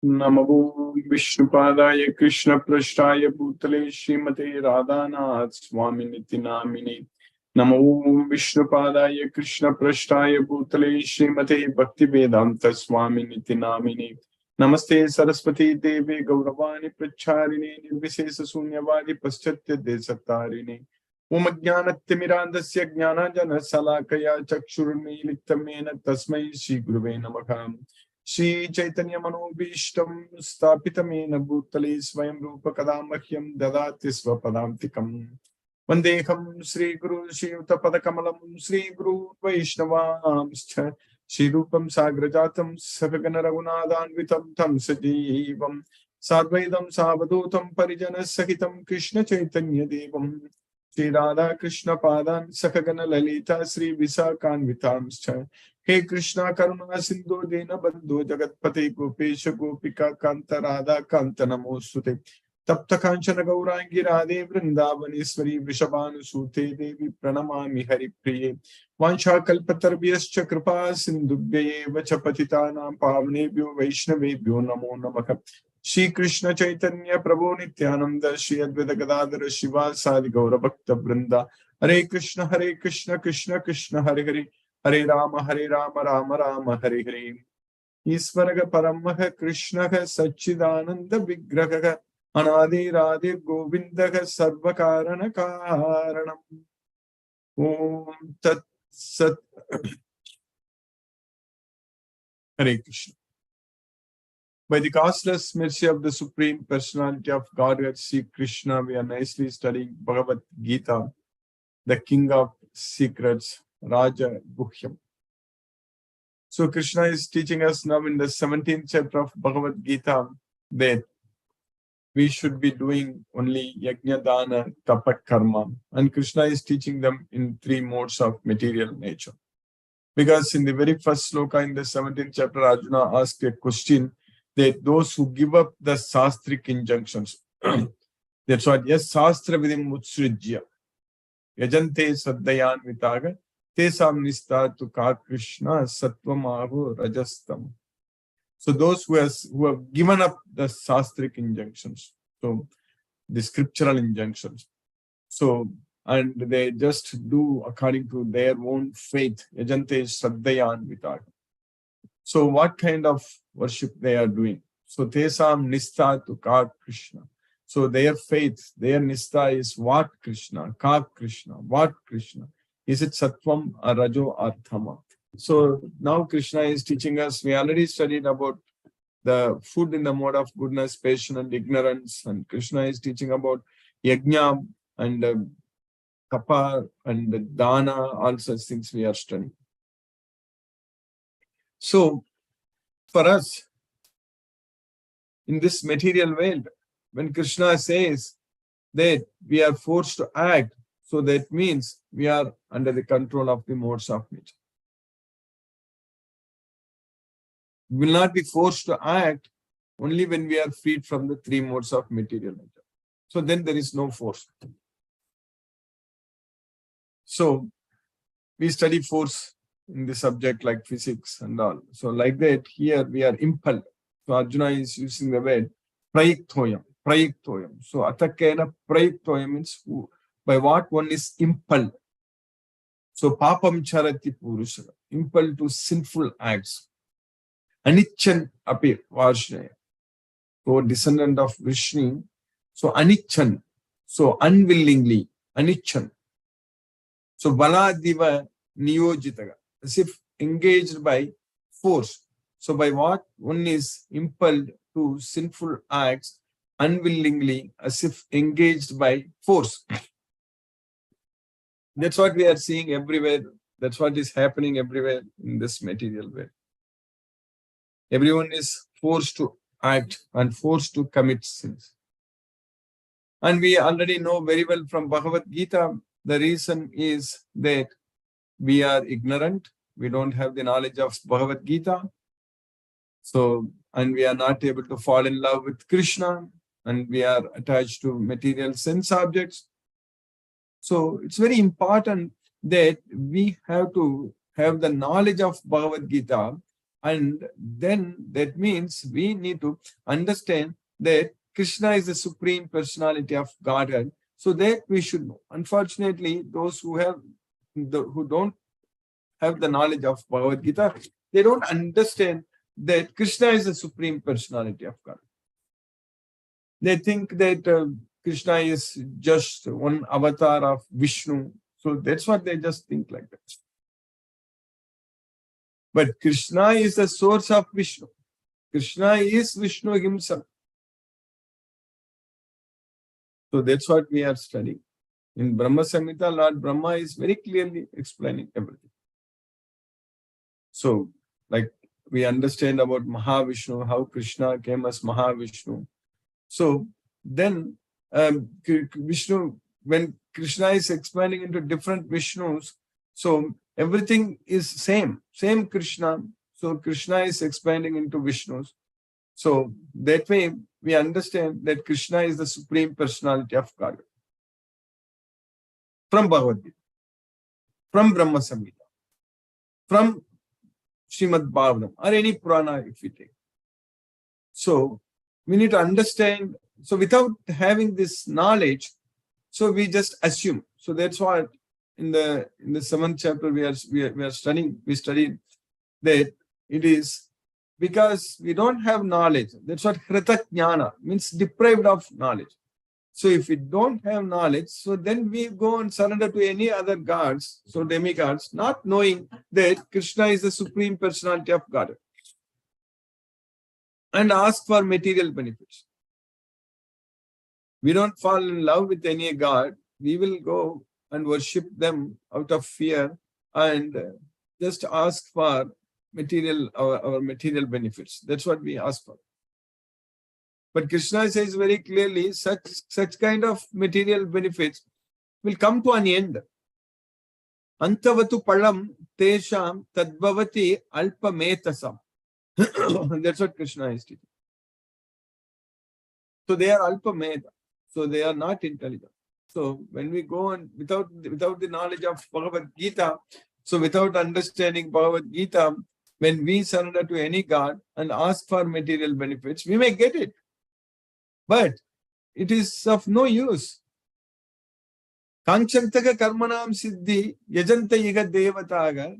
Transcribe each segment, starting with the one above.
Namo Vishnupadaya Krishna Prashtaya Bhutale Srimate Radhanath Swaminiti Namini. Namo Vishnupadaya Krishna Prashtaya Bhutale Srimate Bhaktivedanta Swaminiti Namini. Namaste Saraswati Devi Gauravani Pracharini Nirvisesa Sunyavadi Paschatya Desatarini. Om Jnanattimirantasya Jnanajana Salakaya Chakshurmilitamena Tasmai Shri Guruve Namaha. Shri Chaitanya Manobishtam Sthapitamena Bhutale Swayam Rupa Kadamahyam Dadati Swapadantikam Vandeham Sri Guru Shri Uttapadakamalam Sri Guru Vaishnavamscha Shri Rupam Sagrajatam Sakagana Raghunadanvitam Tam Sajivam Sadvaidam Savadutam Parijana Sahitam Krishna Chaitanya Devam Shri Radha Krishna Padan Sakagana Lalita Sri Visakanvitamscha He Krishna Karuna Sindhu Dena Bandhu Jagatpate Gopesha Gopika Kanta Radha Kanta Namosute Tapta Kanchana Gaurangi Radhe Vrindavaneshwari Vrishabhanu Sute Devi Pranamami Hari Priye Vansha Kalpatarvyascha Kripa Sindhubhye Vachapatitanam Pavnebhyo Vaishnavebhyo Namo Namaha Shri Krishna Chaitanya Prabhu Nityananda Shri Advaita Gadadhara Shiva Sadi Gaura Bhakta Vrinda Hare Krishna Krishna Krishna Hare Hare Hare Rama Rama Rama Hare Hare Isvaraga Paramaha Krishnaha Satchidananda Vigraha Anadi Radhe Govindaha Sarvakarana Karanam Om Tat Sat Hare Krishna. By the causeless mercy of the Supreme Personality of Godhead, Sri Krishna, we are nicely studying Bhagavad Gita, the King of Secrets, Raja Guhyam. So Krishna is teaching us now in the 17th chapter of Bhagavad Gita that we should be doing only yajna, dana, tapa, karma. And Krishna is teaching them in 3 modes of material nature. Because in the very first sloka in the 17th chapter, Arjuna asked a question that those who give up the sastric injunctions, that's what, yes, sastra vidim utsrijya, yajante saddayan vitaga, tesam nistatu ka Krishna satvamahu rajastam. So those who have given up the sastric injunctions, so the scriptural injunctions, so and they just do according to their own faith, yajante saddayan vitaga. So what kind of worship they are doing? So tesam nistha to ka Krishna. So their faith, their nistha is what Krishna, ka Krishna, what Krishna. Is it sattvam or rajo or tama? So now Krishna is teaching us, we already studied about the food in the mode of goodness, patience and ignorance. And Krishna is teaching about yajna and tapa and dana, all such things we are studying. So, for us, in this material world, when Krishna says that we are forced to act, so that means we are under the control of the modes of nature. We will not be forced to act only when we are freed from the 3 modes of material nature. So then there is no force. So, we study force in the subject like physics and all. So like that, here we are impelled. So Arjuna is using the word prayiktoyam. So atakena prayiktoyam means by what one is impelled. So papam charati purusha, impelled to sinful acts. Anichan api varshnaya. So descendant of Vishnu. So anichan. So unwillingly, anichan. So baladiva niyojitaga. As if engaged by force. So by what one is impelled to sinful acts unwillingly, as if engaged by force. That's what we are seeing everywhere. That's what is happening everywhere in this material world. Everyone is forced to act and forced to commit sins. And we already know very well from Bhagavad Gita, the reason is that we are ignorant. We don't have the knowledge of Bhagavad Gita. So, and we are not able to fall in love with Krishna, and we are attached to material sense objects. So, it's very important that we have to have the knowledge of Bhagavad Gita And then that means we need to understand that Krishna is the Supreme Personality of Godhead. So that we should know. Unfortunately, those who don't have the knowledge of Bhagavad Gita, they don't understand that Krishna is the Supreme Personality of God. They think that Krishna is just one avatar of Vishnu. So that's what they just think like that. But Krishna is the source of Vishnu. Krishna is Vishnu himself. So that's what we are studying. In Brahma Samhita, Lord Brahma is very clearly explaining everything. So, like we understand about Mahavishnu, how Krishna came as Mahavishnu. So then Vishnu, when Krishna is expanding into different Vishnus, so everything is same Krishna. So Krishna is expanding into Vishnus. So that way we understand that Krishna is the Supreme Personality of God. From Bhagavad Gita, from Brahma Samhita, from Srimad Bhagavatam, or any Purana if we take. So we need to understand. So without having this knowledge, so we just assume. So that's what in the 7th chapter we are studying. We studied that it is because we don't have knowledge. That's what Hrita Jnana means, deprived of knowledge. So if we don't have knowledge, so then we go and surrender to any other gods, so demigods, not knowing that Krishna is the Supreme Personality of God, and ask for material benefits. We don't fall in love with any god. We will go and worship them out of fear and just ask for our material benefits. That's what we ask for. But Krishna says very clearly, such kind of material benefits will come to an end. Antavatu palam tesham tadbhavati alpametasam. That's what Krishna is teaching. So they are alpameta. So they are not intelligent. So when we go and without the knowledge of Bhagavad Gita, so without understanding Bhagavad Gita, when we surrender to any god and ask for material benefits, we may get it. But it is of no use. Kankshantaka karmanam siddhi yajanta iga devataga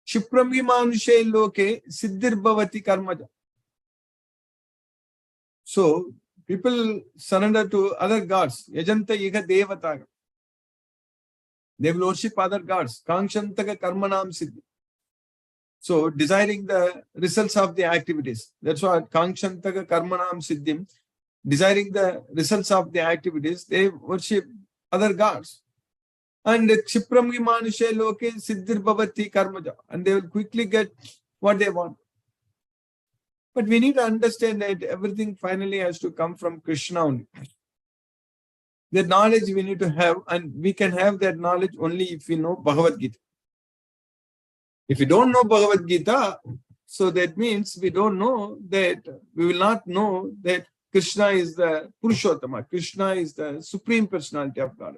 shipramgi manushe loke siddhir bhavati karmaja. So people surrender to other gods. Yajanta iga devataga. They will worship other gods. Kankshantaka karmanam siddhi. So desiring the results of the activities. That's what Kankshantaka karmanam siddhim. Desiring the results of the activities, they worship other gods. And Kshipramgi Manushe Loke Siddhir Bhavati Karmaja. And they will quickly get what they want. But we need to understand that everything finally has to come from Krishna only. The knowledge we need to have, and we can have that knowledge only if we know Bhagavad Gita. If we don't know Bhagavad Gita, so that means we don't know that, we will not know that Krishna is the Purushottama. Krishna is the Supreme Personality of God.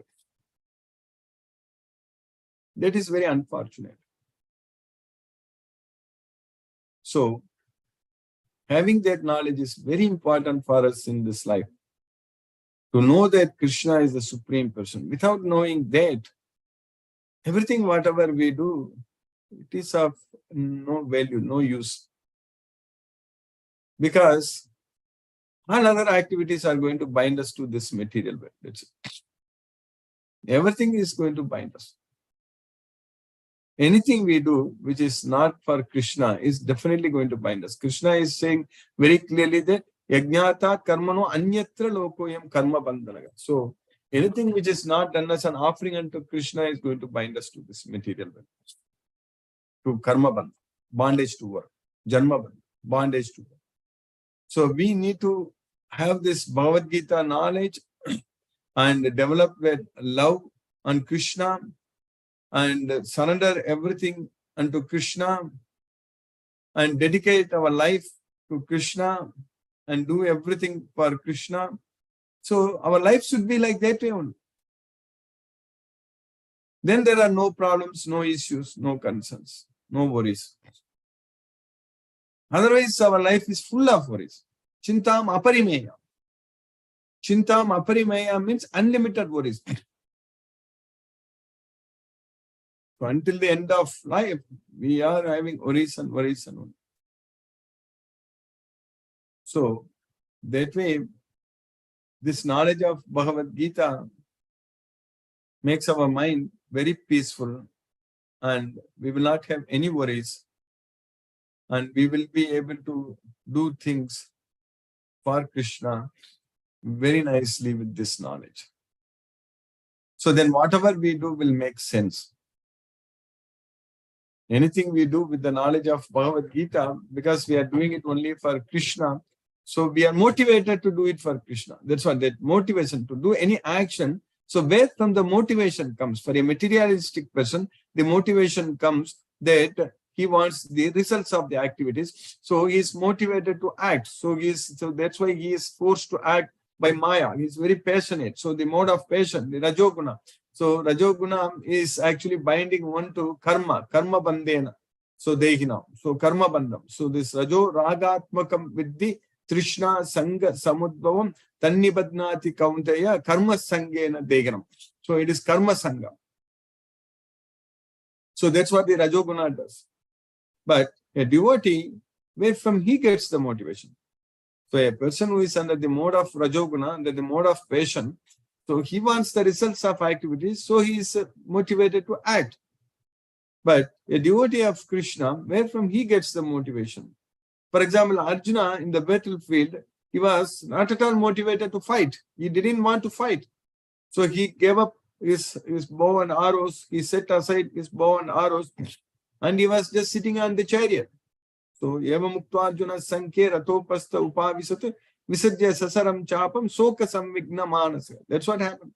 That is very unfortunate. So, having that knowledge is very important for us in this life. To know that Krishna is the Supreme Person. Without knowing that, everything whatever we do, it is of no value, no use. Because all other activities are going to bind us to this material world. That's it. Everything is going to bind us. Anything we do which is not for Krishna is definitely going to bind us. Krishna is saying very clearly that Yajnata karmano anyatra lokoyam karma bandhanaga. So anything which is not done as an offering unto Krishna is going to bind us to this material world. To karma bandha, bondage to work, janma bandha, bondage to work. So we need to have this Bhagavad Gita knowledge and develop that love on Krishna and surrender everything unto Krishna and dedicate our life to Krishna and do everything for Krishna. So our life should be like that way only. Then there are no problems, no issues, no concerns, no worries. Otherwise, our life is full of worries. Chintam aparimeya. Chintam aparimeya means unlimited worries. So until the end of life, we are having worries and worries and worries. So that way, this knowledge of Bhagavad Gita makes our mind very peaceful, and we will not have any worries, and we will be able to do things for Krishna very nicely with this knowledge. So then whatever we do will make sense. Anything we do with the knowledge of Bhagavad Gita, because we are doing it only for Krishna, so we are motivated to do it for Krishna. That's what that motivation to do any action. So where from the motivation comes? For a materialistic person, the motivation comes that he wants the results of the activities. So he is motivated to act. So that's why he is forced to act by Maya. He is very passionate. So the mode of passion, the Rajoguna. So Rajoguna is actually binding one to karma bandhena. So dehina. So karma bandham. So this Rajo Ragatmakam Vidhi Trishna Sangha Samudbhavam Tannibadnati Kauntaya Karma Sangena Deganam. So it is Karma Sangha. So that's what the Rajoguna does. But a devotee, where from he gets the motivation? So a person who is under the mode of Rajoguna, under the mode of passion, so he wants the results of activities, so he is motivated to act. But a devotee of Krishna, where from he gets the motivation? For example, Arjuna in the battlefield, he was not at all motivated to fight. He didn't want to fight. So he gave up his bow and arrows. He set aside his bow and arrows, and he was just sitting on the chariot. So, Eva Mukta Arjuna Sankhe Ratopasta Upavisat Visajya Sasaram Chapam Soka Samvigna Manasa. That's what happened.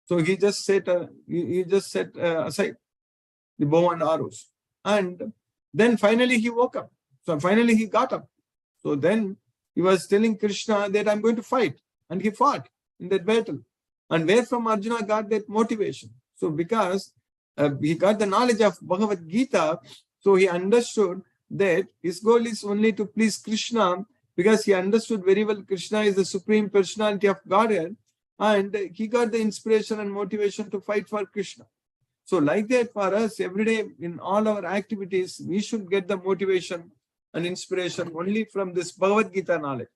So he just set aside the bow and arrows. And then finally he woke up. So finally he got up. So then he was telling Krishna that I'm going to fight. And he fought in that battle. And where from Arjuna got that motivation? So because he got the knowledge of Bhagavad Gita, so he understood that his goal is only to please Krishna, because he understood very well Krishna is the Supreme Personality of Godhead, and he got the inspiration and motivation to fight for Krishna. So like that for us, every day in all our activities, we should get the motivation and inspiration only from this Bhagavad Gita knowledge.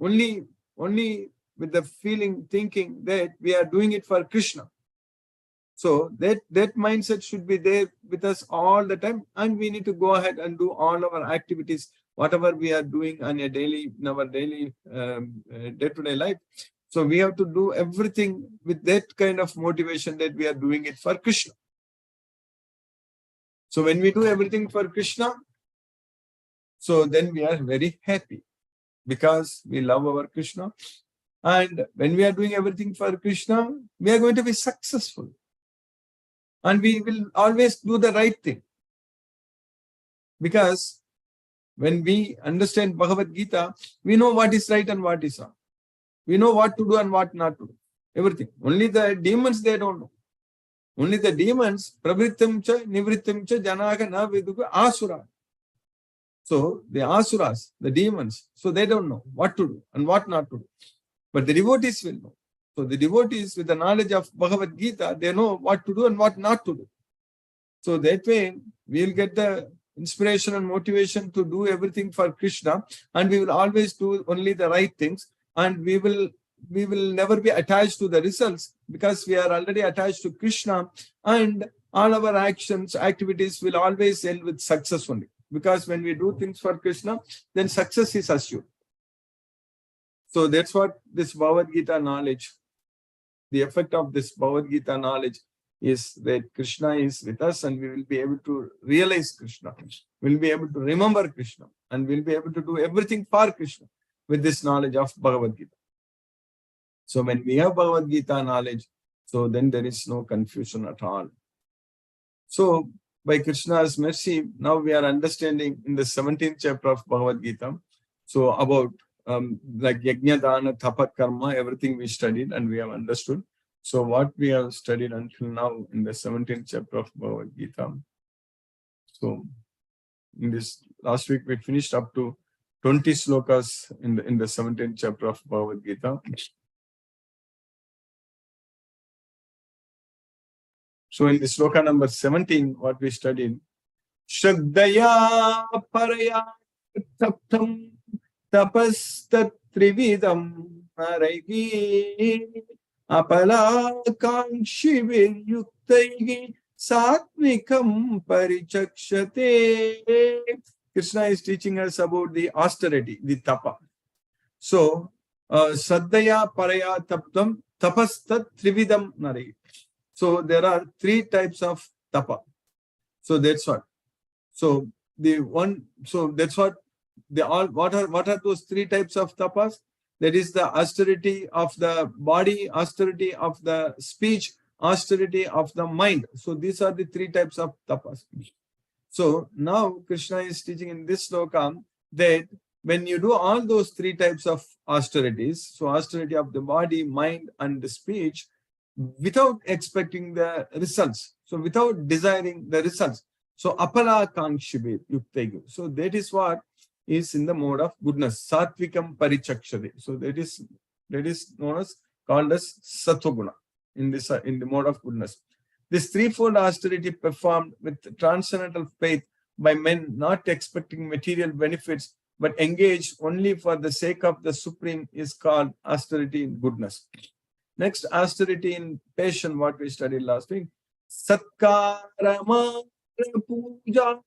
Only with the feeling, thinking that we are doing it for Krishna. So that mindset should be there with us all the time, and we need to go ahead and do all our activities, whatever we are doing in our daily day-to-day life. So we have to do everything with that kind of motivation that we are doing it for Krishna. So when we do everything for Krishna, so then we are very happy because we love our Krishna. And when we are doing everything for Krishna, we are going to be successful. And we will always do the right thing. Because when we understand Bhagavad Gita, we know what is right and what is wrong. We know what to do and what not to do. Everything. Only the demons, they don't know. Only the demons, pravrittam cha, nivrittam cha, janaka na viduka asura. So the asuras, the demons, so they don't know what to do and what not to do. But the devotees will know. So the devotees with the knowledge of Bhagavad Gita, they know what to do and what not to do. So that way, we will get the inspiration and motivation to do everything for Krishna, and we will always do only the right things, and we will never be attached to the results, because we are already attached to Krishna, and all our activities will always end with success only. Because when we do things for Krishna, then success is assured. So that's what this Bhagavad Gita knowledge, the effect of this Bhagavad Gita knowledge is that Krishna is with us, and we will be able to realize Krishna. We will be able to remember Krishna, and we will be able to do everything for Krishna with this knowledge of Bhagavad Gita. So when we have Bhagavad Gita knowledge, so then there is no confusion at all. So by Krishna's mercy, now we are understanding in the 17th chapter of Bhagavad Gita, so about like Yajna, Dana, Tapa, Karma, everything we studied and we have understood. So what we have studied until now in the 17th chapter of Bhagavad Gita. So In this last week, we finished up to 20 slokas in the 17th chapter of Bhagavad Gita. So in the sloka number 17, what we studied, Shraddaya paraya taptam tapastat trividam naragi apala kankshi viryuktaihi satvikam parichakshate. Krishna is teaching us about the austerity, the tapa. So, Shraddaya paraya taptam tapastat trividam naragi. So there are 3 types of tapa. So that's what. So that's what what are those 3 types of tapas? That is the austerity of the body, austerity of the speech, austerity of the mind. So these are the 3 types of tapas. So now Krishna is teaching in this sloka that when you do all those 3 types of austerities, so austerity of the body, mind, and the speech, without expecting the results, so without desiring the results, so apala kankshibir yuktaigu. So that is what is in the mode of goodness, satvikam parichakshade. So that is known as, called as sattva in the mode of goodness. This threefold austerity performed with transcendental faith by men not expecting material benefits but engaged only for the sake of the Supreme is called austerity in goodness. Next, austerity in passion, what we studied last week. Satkarama puja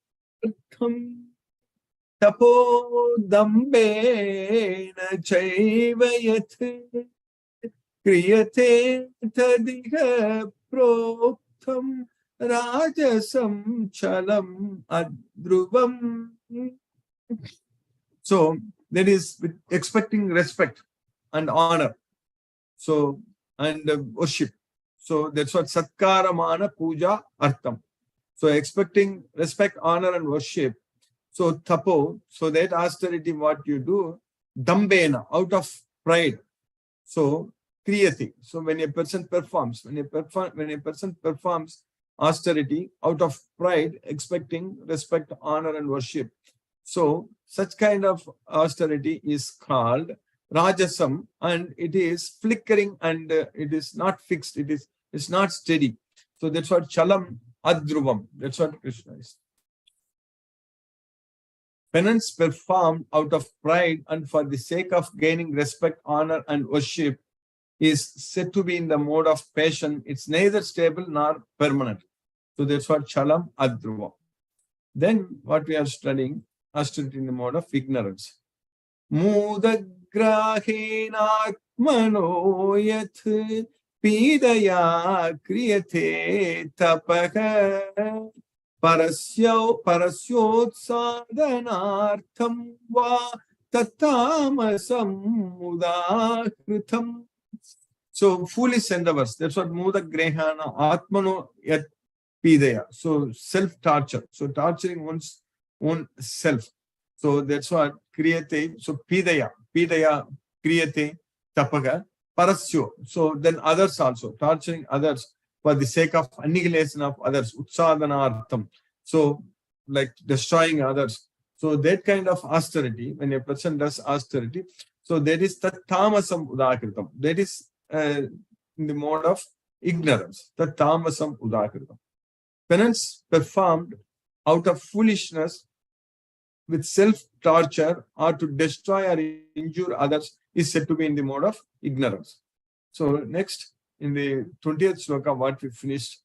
tapo dambe na chaivayat kriyate tadiha proktam rajasam chalam adruvam. So that is with expecting respect and honor. So, and worship. So that's what Satkaramana Puja Artham. So expecting respect, honor, and worship. So tapo, so that austerity, what you do, dambena, out of pride. So kriyati. So when a person performs, austerity out of pride, expecting respect, honor, and worship. So such kind of austerity is called Rajasam, and it is flickering and it is not fixed, it's not steady. So that's what Chalam Adruvam, that's what Krishna is. Penance performed out of pride and for the sake of gaining respect, honor, and worship is said to be in the mode of passion. It's neither stable nor permanent. So that's what Chalam Adruvam. Then what we are studying, austerity in the mode of ignorance. Mudagrahenatmano yath pidaya kriyate tapaka parasyotsadanartham va tatamasam mudakritam. So foolish endeavors, that's what mudagrehana atmano yath pidaya. So self-torture, so torturing one's own self. So that's what kriyate. So pidaya kriyate tapaga parasyo. So then others also, torturing others for the sake of annihilation of others, utsadanartham. So like destroying others. So that kind of austerity, when a person does austerity, so that is tamasam udakritam. That is in the mode of ignorance. Tamasam udakritam. Penance performed out of foolishness with self-torture or to destroy or injure others is said to be in the mode of ignorance. So next, in the 20th sloka, what we finished,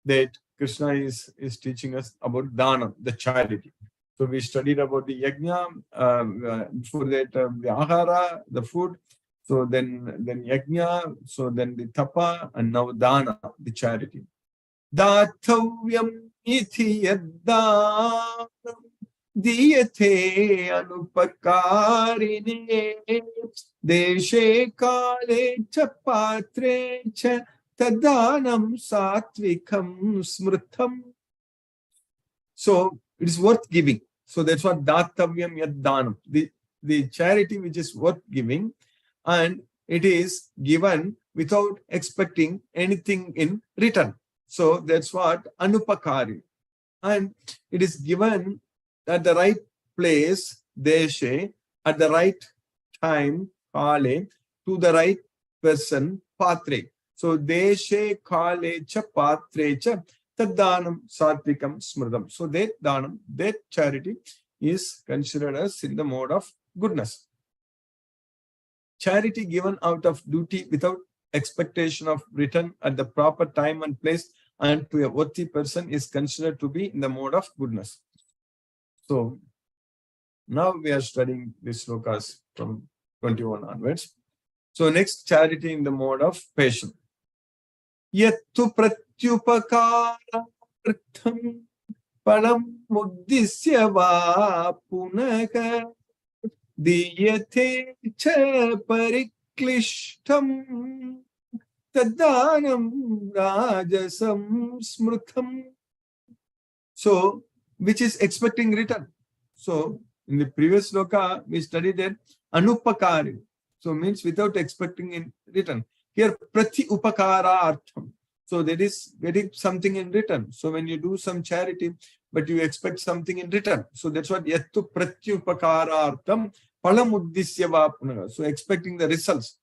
that Krishna is teaching us about dana, the charity. So we studied about the yajna, before that the ahara, the food, so then yajna, so then the tapa, and now dana, the charity. Dathavyam iti yaddanam diyate anupakarine deshe kale cha patre cha tadanam satvikam smritham. So it is worth giving. So that's what dathavyam yaddanam, the charity which is worth giving, and it is given without expecting anything in return. So that's what anupakari, and it is given at the right place, deshe, at the right time, kale, to the right person, patre. So deshe, kale, cha, patre, cha, taddanam, satvikam, smridam. So that danam, that charity is considered as in the mode of goodness. Charity given out of duty without expectation of return at the proper time and place and to a worthy person is considered to be in the mode of goodness. So now we are studying these slokas from 21 onwards. So next, charity in the mode of patience. Yattu pratyupakarartham palam muddisya va punaka diyate cha pariklishtam taddanam rajasam smrutam. So, which is expecting return. So, in the previous sloka, we studied that anupakari. So, means without expecting in return. Here, prati upakara artham. So, that is getting something in return. So, when you do some charity, but you expect something in return. So, that's what yattu prati upakara artham palam uddisya va punaga. So, expecting the results.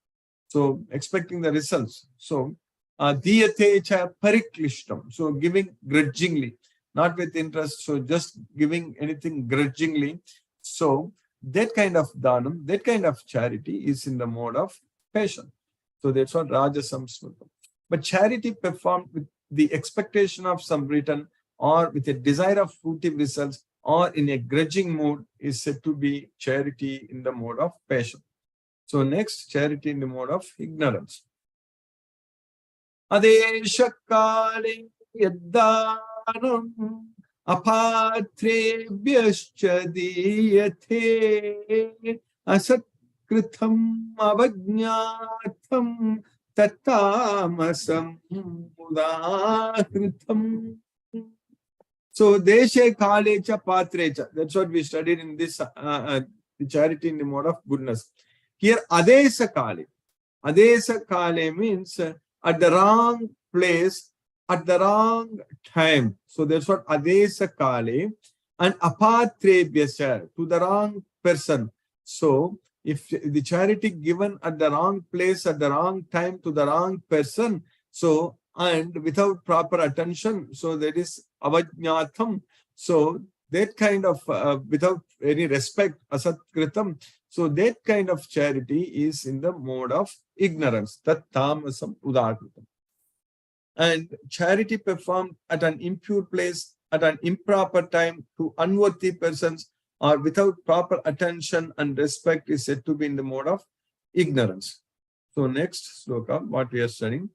So, expecting the results. So, diyate cha pariklishtam. So, giving grudgingly. Not with interest, so just giving anything grudgingly. So that kind of dhanam, that kind of charity is in the mode of patience. So that's what rajasam smritam. But charity performed with the expectation of some return or with a desire of fruitive results or in a grudging mood is said to be charity in the mode of patience. So next, charity in the mode of ignorance. Adesha kale yaddanam apatrebhyascha diyate asatkritam avajñatam tattamasam udakritam. So deshe kale cha patrecha. That's what we studied in this charity in the mode of goodness. Here adesha kale. Adesha kale means at the wrong place, at the wrong time. So that's what adesha kale. And apatrebhyascha, to the wrong person. So if the charity given at the wrong place, at the wrong time, to the wrong person, so and without proper attention, so that is avajñatam. So that kind of, without any respect, asatkritam. So that kind of charity is in the mode of ignorance. Tat tamasam udakritam. And charity performed at an impure place, at an improper time, to unworthy persons, or without proper attention and respect is said to be in the mode of ignorance. So next sloka, what we are studying,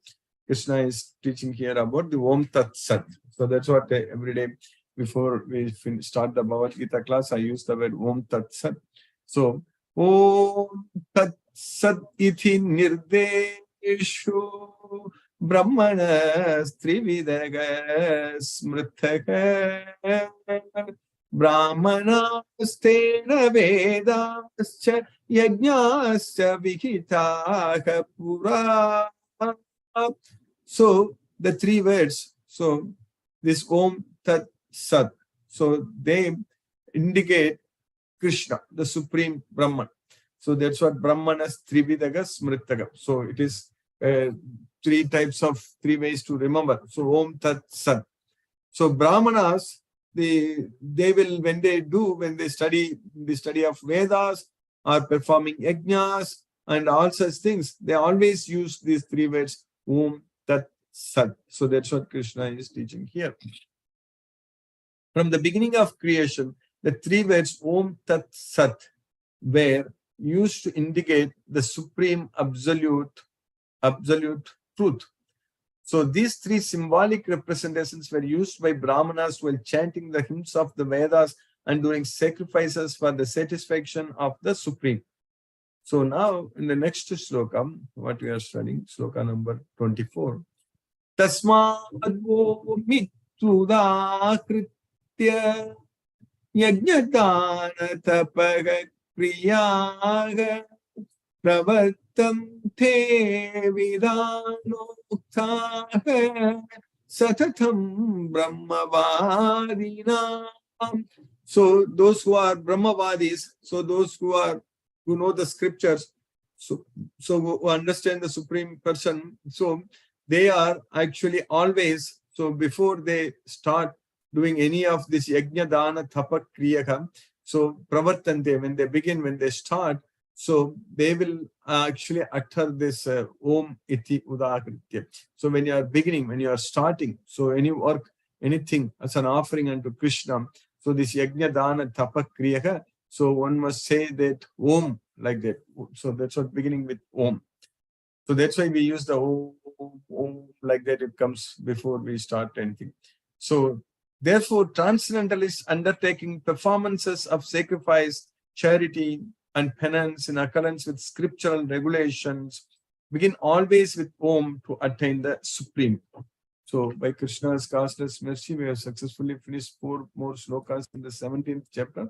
Krishna is teaching here about the Om Tat Sat. So that's what every day before we start the Bhagavad Gita class, I use the word Om Tat Sat. So Om Tat Sat iti nirdeshu Brahmana Strividaga Smrtaka Brahmanastena Vedascha Yajnascha Vikitaha Pura. So the three words, so this Om Tat Sat, so they indicate Krishna, the Supreme Brahman. So that's what Brahmanas Trividaga Smritaga. So it is three ways to remember. So Om Tat Sat. So Brahmanas, they will, when they study the study of Vedas or performing yajnas and all such things, they always use these three words, Om Tat Sat. So that's what Krishna is teaching here. From the beginning of creation, the three words Om Tat Sat were used to indicate the supreme absolute truth. So these three symbolic representations were used by Brahmanas while chanting the hymns of the Vedas and doing sacrifices for the satisfaction of the Supreme. So now in the next sloka, what we are studying, sloka number 24. Tasmadvo mitudakritya yajnadana tapaga kriyaga pravattam te vidanoktaha satatam brahmavadinam. So those who are Brahmavadis, so those who know the scriptures, so who understand the Supreme Person, so they are actually always, so before they start doing any of this yajna dana tapa kriya, so pravartante, when they start, so they will actually utter this Om iti udakritya. So when you are beginning, when you are starting, so any work, anything as an offering unto Krishna, so this yajna dana tapa kriya, so one must say that Om like that. So that's what beginning with Om. So that's why we use the Om like that. It comes before we start anything. So therefore, transcendentalists undertaking performances of sacrifice, charity, and penance in accordance with scriptural regulations begin always with Om to attain the Supreme. So by Krishna's causeless mercy, we have successfully finished 4 more slokas in the 17th chapter.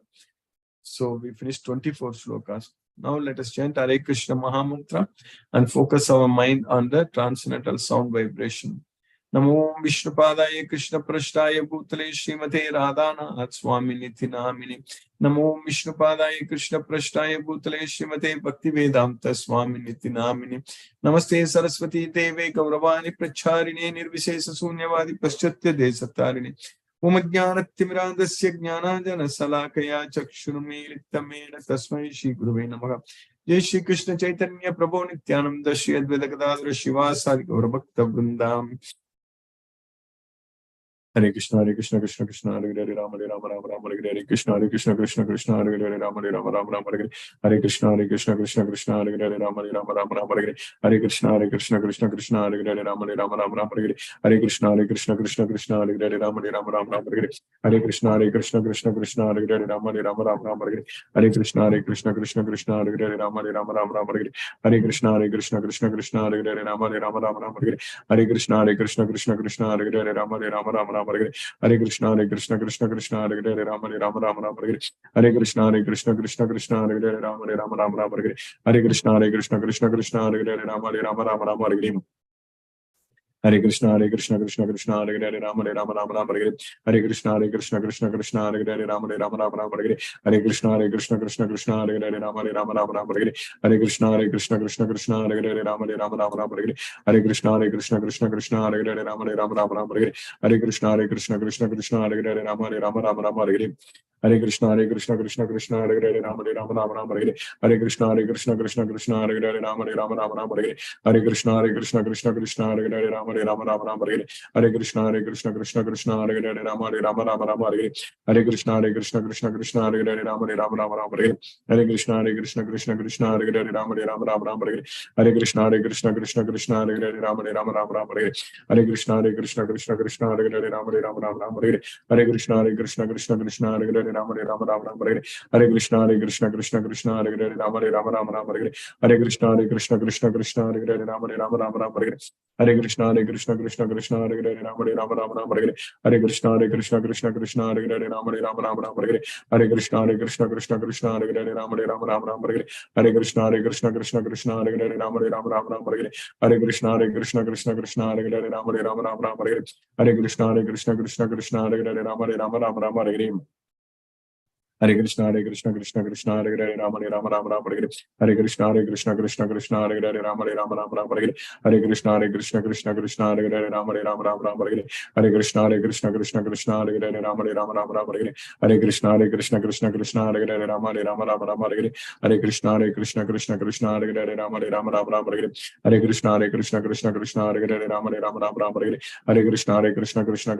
So we finished 24 slokas. Now let us chant Hare Krishna Mahamantra and focus our mind on the transcendental sound vibration. Namo Vishnupadaya Krishna Prashtaya Bhutale Srimate Radhana Swami Niti Namini. Namo Vishnupadaya Krishna Prashtaya Bhutale Srimate Bhakti Vedanta Swami Niti Namini. Namaste Saraswati Deve Gauravani Pracharine Nirvishesa Sunyavadi Paschatya Desatarini. Om Jnanatimirandasya Jnananjana Salakaya Chakshurumilitamena Tasmai Shri Guruve Namaha. Jai Shri Krishna Chaitanya Prabhu Nityananda Shri Advaita Gadadhara Shivasari Gaura Bhakta Vrindam. Hare Krishna Krishna Krishna Hare Hare Rama Rama Rama Hare Krishna Krishna Krishna Hare Hare Rama Rama Rama Hare Krishna Krishna Krishna Hare Hare Rama Rama Rama Hare Krishna Krishna Krishna Hare Hare Rama Rama Rama Hare Krishna Krishna Krishna Hare Hare Rama Rama Rama Hare Krishna Krishna Krishna Hare Hare Rama Rama Rama Hare Krishna Krishna Krishna Hare Hare Rama Rama Rama Hare Krishna Krishna Krishna Hare Hare Rama Rama Rama Hare Krishna Krishna Krishna Hare Hare Rama Rama Rama Hare Krishna Krishna Krishna Hare Hare Rama Rama Hare Krishna Krishna Krishna Hare Hare Rama Rama Hare Krishna Krishna Krishna Hare Hare Rama Rama Hare Krishna Krishna Krishna Hare Hare Rama Rama Hare Krishna Krishna Krishna Hare Hare Rama Rama Hare Krishna Krishna Krishna Hare Hare Rama Rama Hare Krishna Krishna Krishna Hare Hare Rama Rama Hare Krishna Krishna Krishna Hare Hare Rama Rama Hare Krishna Krishna Krishna Hare Hare Rama Rama Hare Krishna Krishna Krishna Hare Hare Rama Rama Hare Krishna Krishna Krishna Hare Hare Rama Rama Hare Krishna Krishna Krishna Hare Hare Rama Rama Hare Krishna Krishna Krishna Hare Hare Rama Rama Hare Krishna Krishna Krishna Hare Hare Rama Rama Hare Krishna Krishna Krishna Hare Hare Rama Rama Hare Krishna Krishna Krishna Hare Hare Rama Rama Hare Krishna Krishna Krishna Hare Hare Rama Rama Hare Krishna Krishna Krishna Hare Hare Rama Rama Hare Krishna Krishna Krishna Hare Hare Rama Rama Hare Krishna Krishna Krishna Hare Hare Rama Rama Hare Krishna Krishna Krishna Hare Hare Rama Rama Hare Krishna Krishna Krishna Hare Hare Rama Rama Hare Krishna Krishna Krishna Hare Hare Rama Rama Hare Krishna Krishna Krishna Hare Hare Rama Rama Hare Krishna Krishna Krishna Hare Hare Rama Rama Hare Krishna Krishna Krishna Hare Hare Rama Rama Hare Krishna Krishna Krishna Hare Hare Rama Rama Hare Krishna Krishna Krishna Hare Hare Rama Rama Hare Krishna Krishna Krishna Hare Hare Rama Rama Hare Krishna Krishna Krishna Hare Hare Rama Rama Hare Krishna Krishna Krishna Hare Hare Rama Rama Hare Krishna Krishna Krishna Hare Hare Rama Rama Hare Krishna Krishna Krishna Hare Hare Rama Rama Hare Krishna Krishna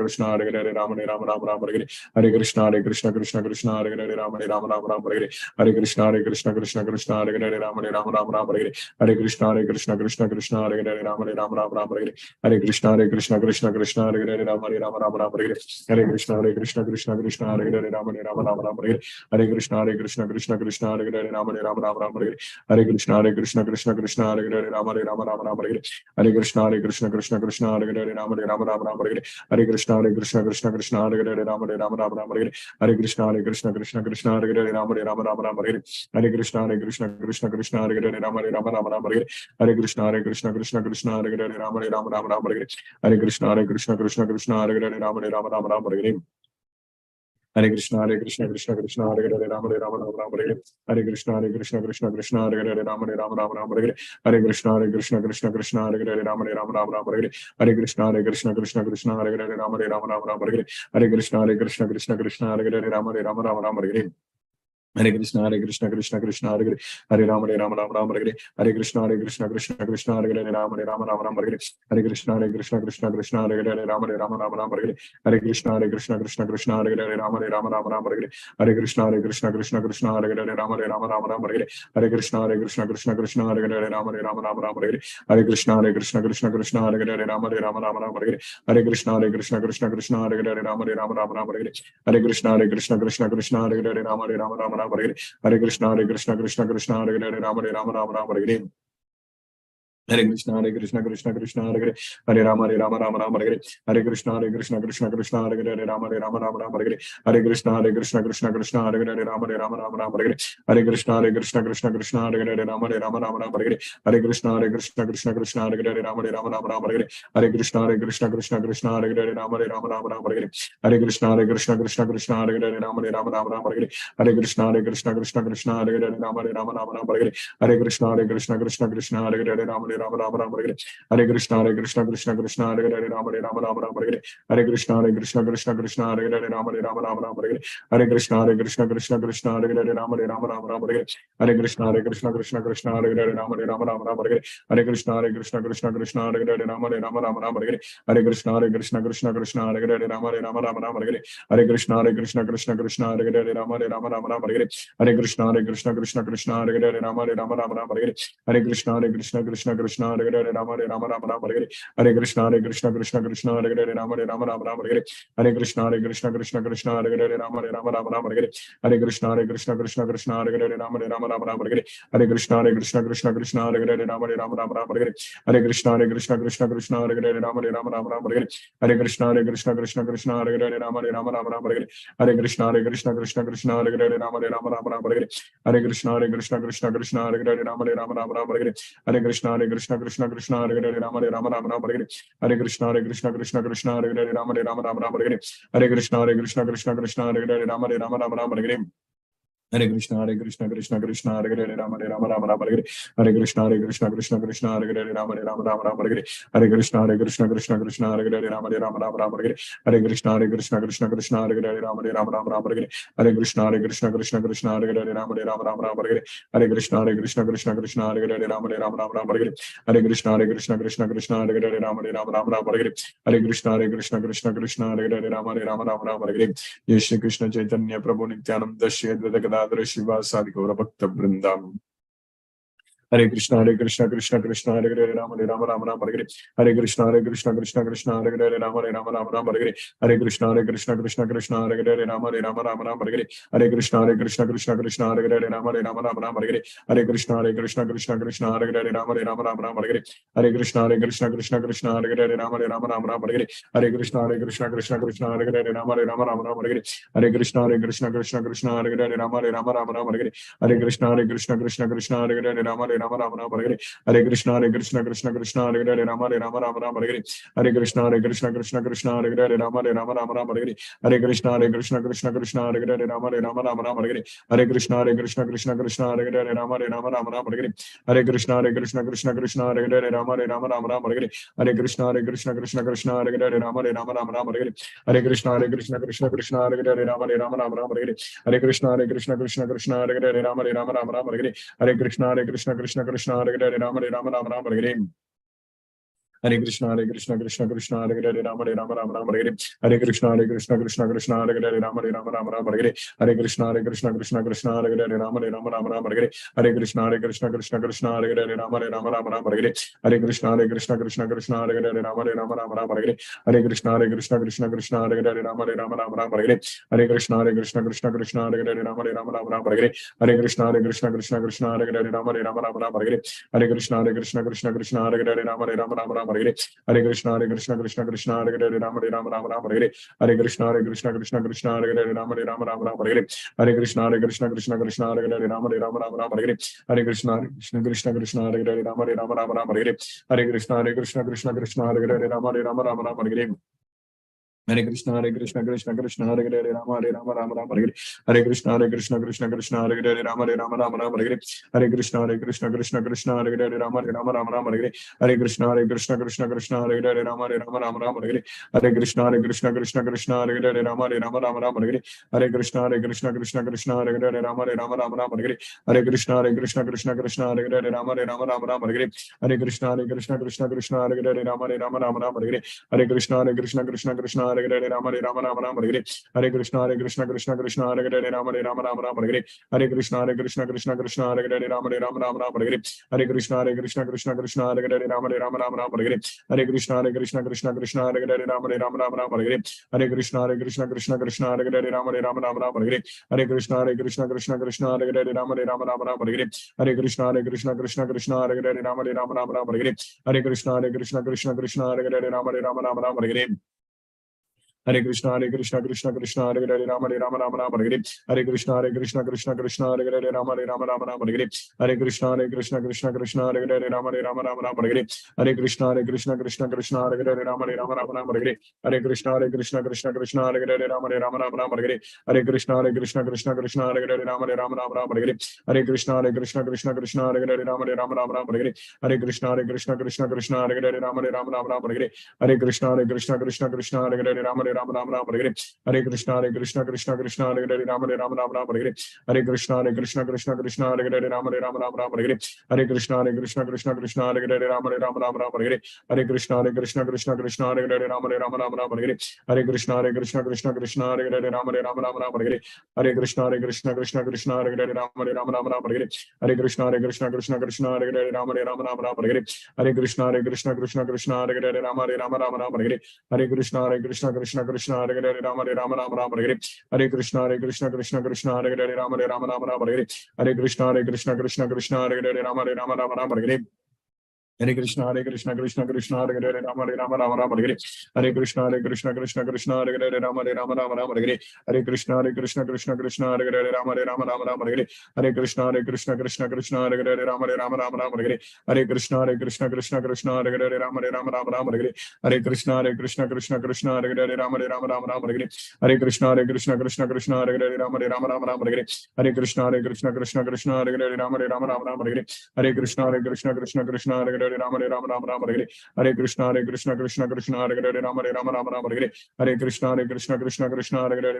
Krishna Hare Hare Rama Rama Hare Krishna Krishna Krishna Hare Hare Rama Rama Hare Krishna Krishna Krishna Hare Hare Rama Rama Hare Krishna Krishna Krishna Hare Hare Rama Rama Hare Krishna Krishna Krishna Hare Hare Rama Rama Hare Krishna Krishna Krishna Hare Hare Rama Rama Hare Krishna Krishna Krishna Hare Hare Rama Rama Hare Krishna Krishna Krishna Hare Hare Rama Rama Hare Krishna Krishna Krishna Hare Hare Rama Rama Hare Krishna Krishna Krishna Hare Hare Rama Rama Hare Krishna Krishna Krishna Hare Hare Rama Rama Hare Krishna Krishna Krishna Hare Hare Rama Rama Hare Krishna Krishna Krishna Hare Hare Rama Rama Hare Krishna Krishna Krishna Hare Hare Rama Rama Hare Hare Krishna, Krishna Krishna, Hare Hare, Rama Rama Rama Rama Hare Hare Krishna, Krishna Krishna, Hare Hare, Rama Rama Rama Rama Hare Hare Krishna, Krishna Krishna, Hare Hare, Rama Rama Rama Rama Hare Hare Krishna, Krishna Hare Hare, Rama Rama Rama Rama Hare Hare Krishna, Krishna Hare Hare, Rama Rama Rama Rama Hare Hare Krishna, Krishna, Hare Hare, Hare Rama, Rama, Hare Hare, Hare Krishna, Krishna, Hare Hare, Rama, Rama, Hare Hare, Hare Krishna, Krishna, Hare Hare, Rama, Rama, Hare Hare, Hare Krishna, Krishna, Hare Hare, Rama, Rama, Hare Hare, Hare Krishna, Krishna, Hare Hare, Rama, Rama, Hare Hare, Hare Krishna, Krishna, Hare Hare, Rama, Rama, Hare Hare, Hare Krishna, Krishna, Hare Hare, Rama, Rama, Hare Hare, Hare Krishna, Krishna, Hare Hare, Rama, Rama, Hare Hare, Hare Krishna, Krishna, Hare Hare, Rama, Rama, Hare Hare, Hare Krishna, Krishna, Hare Hare, Rama, Rama, Hare Hare. Hare Krishna, Krishna, Hare Hare, Hare Rama, Rama, Hare Hare, Hare Krishna, Krishna, Hare Hare, Rama, Rama, Hare Hare, Hare Krishna, Krishna, Hare Hare, Rama, Rama, Hare Hare, Hare Krishna, Krishna, Hare Hare, Rama, Rama, Hare Hare, Hare Krishna, Krishna, Hare Hare, Rama, Rama, Hare Hare, Hare Krishna, Krishna, Hare Hare, Rama, Rama, Hare Hare, Hare Krishna, Krishna, Hare Hare, Rama, Rama, Hare Hare, Hare Krishna, Krishna, Hare Hare, Rama, Rama, Hare Hare, Hare Krishna, Krishna, Hare Hare, Rama, Rama, Hare Hare, Hare Krishna, Krishna, Hare Hare, Rama, Rama, Hare Hare, Hare Krishna, Krishna, Hare Hare, Rama, Rama, Hare Hare, Hare Krishna, Krishna, Hare Hare, Rama, Rama, Hare Hare, Hare Krishna, Krishna, Hare Hare, Rama, Rama, Hare Hare, Hare Krishna, Krishna, Hare Hare, Rama, Rama, Hare Hare, Hare Krishna, Krishna, Hare Hare, Rama, Rama, Hare Hare, Hare Krishna, Krishna, Hare Hare, Rama, Rama, Hare Hare, Hare Krishna, Krishna, Hare Hare, Rama, Rama, Hare Hare, Hare Krishna, Krishna, Hare Hare, Rama, Rama, Hare Hare, Hare Krishna, Krishna, Hare Hare, Rama, Rama, Hare Hare, Hare Krishna, Krishna, Hare Hare, Rama, Rama, Hare Hare, Hare Krishna, Krishna, Hare Hare, Rama, Rama, Hare Hare, Hare Krishna, Krishna, Hare Hare, Rama, Rama, Hare Hare, Hare Krishna, Krishna, Hare Hare, Rama, Rama, Hare Hare, Hare Krishna, Krishna, Hare Hare, Rama, Rama, Hare Hare, Hare Krishna, Krishna, Hare Hare, Rama, Rama, Hare Hare, Hare Krishna, Krishna, Hare Hare, Rama, Rama, Hare Hare, Hare Krishna, Krishna, Hare Hare, Rama, Rama, Hare Hare, Hare Krishna, Krishna, Hare Hare, Rama, Rama, Hare Hare, Hare Krishna, Krishna, Hare Hare, Rama, Rama, Hare Hare, Hare Krishna, Krishna, Hare Hare, Rama, Rama, Hare Hare, Hare Krishna, Krishna, Hare Hare, Rama, Rama, Hare Hare, Hare Krishna, Krishna, Hare Hare, Rama, Rama, Hare Hare, Hare Krishna, Krishna, Hare Hare, Rama, Rama, Hare Hare, Hare Krishna, Krishna, Hare Hare, Rama, Rama, Hare Hare, Hare Krishna, Krishna, Hare Hare, Rama, Rama, Hare Hare, Hare Krishna, Krishna, Hare Hare, Rama, Rama, Hare Hare, Hare Krishna, Krishna, Hare Hare, Rama, Rama, Hare Hare, Jai Shri Krishna Chaitanya Prabhu Nityananda Shri Advaita Gadadhara Shiva Sadi Gaura Bhakta Vrindam. Hare Krishna, Krishna, Hare Hare, Rama, Rama, Hare Hare, Hare Krishna, Krishna, Hare Hare, Rama, Rama, Hare Hare, Hare Krishna, Krishna, Hare Hare, Rama, Rama, Hare Hare, Hare Krishna, Krishna, Hare Hare, Rama, Rama, Hare Hare, Hare Krishna, Krishna, Hare Hare, Rama, Rama, Hare Hare, Hare Krishna, Krishna, Hare Hare, Rama, Rama, Hare Hare, Hare Krishna, Krishna, Hare Hare, Rama, Rama, Hare Hare, Hare Krishna, Krishna, Hare Hare, Rama, Rama, Hare Hare, Hare Krishna, Krishna, Hare Hare, Rama, Rama, Hare Hare, Hare Krishna, Krishna, Hare Hare, Rama, Rama, Hare Hare, Hare Krishna, Krishna, Hare Hare, Rama, Rama, Hare Hare, Hare Krishna, Krishna, Hare Hare, Rama, Rama, Hare Hare, Hare Krishna, Krishna, Hare Hare, Rama, Rama, Hare Hare, Hare Krishna, Krishna, Hare Hare, Rama, Rama, Hare Hare, Hare Krishna, Krishna, Hare Hare, Rama, Rama, Hare Hare, Hare Krishna, Krishna, Hare Hare, Rama, Rama, Hare Hare, Hare Krishna, Krishna, Hare Hare, Rama, Rama, Hare Hare, Hare Krishna, Krishna, Hare Hare, Rama, Rama, Hare Hare, Hare Krishna, Krishna, Hare Hare, Rama, Rama, Hare Hare, Hare Krishna, Krishna, Hare Hare, Rama, Rama, Hare Hare, Hare Krishna, Krishna, Hare Hare, Rama, Rama, Hare Hare, Hare Krishna, Krishna, Hare Hare, Rama, Rama, Hare Hare, Hare Krishna, Krishna, Hare Hare, Rama, Rama, Hare Hare, Hare Krishna, Krishna, Hare Hare, Rama, Rama, Hare Hare, Hare Krishna, Krishna, Hare Hare, Rama, Rama, Hare Hare, Hare Krishna, Krishna, Hare Hare, Rama, Rama, Hare Hare, Hare Krishna, Krishna, Hare Hare, Rama, Rama, Hare Hare, Hare Krishna, Krishna, Hare Hare, Rama, Rama, Hare Hare, Hare Krishna, Krishna, Hare Hare, Rama, Rama, Hare Hare, Hare Krishna, Krishna, Hare Hare, Rama, Rama, Hare Hare, Hare Krishna, Krishna, Hare Hare, Rama, Rama, Hare Hare, Hare Krishna, Krishna, Hare Hare, Rama, Rama, Hare Hare, Hare Krishna Krishna Krishna Hare Hare Rama Rama Hare Hare Hare Krishna Krishna Krishna Hare Hare Rama Rama Hare Hare Hare Krishna Krishna Krishna Hare Hare Rama Rama Hare Hare Hare Krishna Krishna Hare Hare Rama Rama Hare Hare Hare Krishna Krishna Hare Hare Rama Rama Hare Hare Hare Krishna Krishna Hare Hare Rama Rama Hare Hare Hare Krishna Krishna Hare Hare Rama Rama Hare Hare Hare Krishna Krishna Hare Hare Rama Rama Hare Hare Hare Krishna Krishna Hare Hare Rama Rama Hare Hare Hare Krishna Krishna Hare Hare Rama Rama Hare Hare Hare Krishna Krishna Hare Hare Rama Rama Hare Hare Hare Krishna Krishna Hare Hare Rama Rama Hare Hare Hare Krishna Krishna Hare Hare Rama Rama Hare Hare Hare Krishna Krishna Hare Hare Rama Rama Hare Hare Hare Krishna Krishna Hare Hare Rama Rama Hare Hare Hare Krishna Krishna Hare Hare Rama Rama Hare Hare Hare Krishna Krishna Hare Hare Rama Rama Hare Hare Hare Krishna Krishna Hare Hare Rama Rama Hare Hare Hare Krishna Krishna Hare Hare Rama Rama Hare Hare Hare Krishna Krishna Hare Hare Rama Rama Hare Hare Hare Krishna Krishna Hare Hare Rama Rama Hare Hare Hare Krishna Krishna Hare Hare Rama Rama Hare Hare Hare Krishna Krishna Hare Hare Rama Rama Hare Hare Hare Krishna Krishna Hare Hare Rama Rama Hare Hare Hare Krishna Krishna Hare Hare Rama Rama Hare Hare Hare Krishna Krishna Hare Hare Rama Rama Hare Hare Hare Krishna Krishna Hare Hare Rama Rama Hare Hare Hare Krishna Krishna Hare Hare Rama Rama Hare Hare Hare Krishna Krishna Hare Hare Rama Rama Hare Hare Hare Krishna Krishna Hare Hare Rama Rama Hare Hare Hare Krishna Krishna Hare Hare Rama Rama Hare Hare Hare Krishna Krishna Hare Hare Rama Rama Hare Hare Hare Krishna Krishna Hare Hare Rama Rama Hare Hare Hare Krishna Krishna Hare Hare Rama Rama Hare Hare Hare Krishna Krishna Hare Hare Rama Rama Hare Hare Hare Krishna Krishna Hare Hare Rama Rama Hare Hare Hare Krishna Krishna Hare Hare Rama Rama Hare Hare Hare Krishna Krishna Hare Hare Rama Rama Hare Hare Hare Krishna Krishna Hare Hare Rama Rama Hare Hare Hare Krishna Krishna Hare Hare Rama Rama Hare Hare Hare Krishna Krishna Hare Hare Rama Rama Hare Hare Hare Krishna Krishna Hare Hare Rama Rama Hare Hare Hare Krishna Krishna Hare Hare Rama Rama Hare Hare Hare Krishna Krishna Hare Hare Rama Rama Hare Hare Hare Krishna Krishna Hare Hare Rama Rama Hare Hare Hare Krishna Krishna Hare Hare Rama Rama Hare Hare Hare Krishna Krishna Hare Hare Rama Rama Hare Hare Hare Krishna Krishna Hare Hare Rama Rama Hare Hare Hare Krishna Krishna Hare Hare Rama Rama Hare Hare Hare Krishna Krishna Hare Hare Rama Rama Hare Hare Hare Krishna Krishna Hare Hare Rama Rama Hare Hare Hare Krishna Krishna Hare Hare Rama Rama Hare Hare Hare Krishna Krishna Hare Hare Rama Rama Hare Hare Hare Krishna Krishna Hare Hare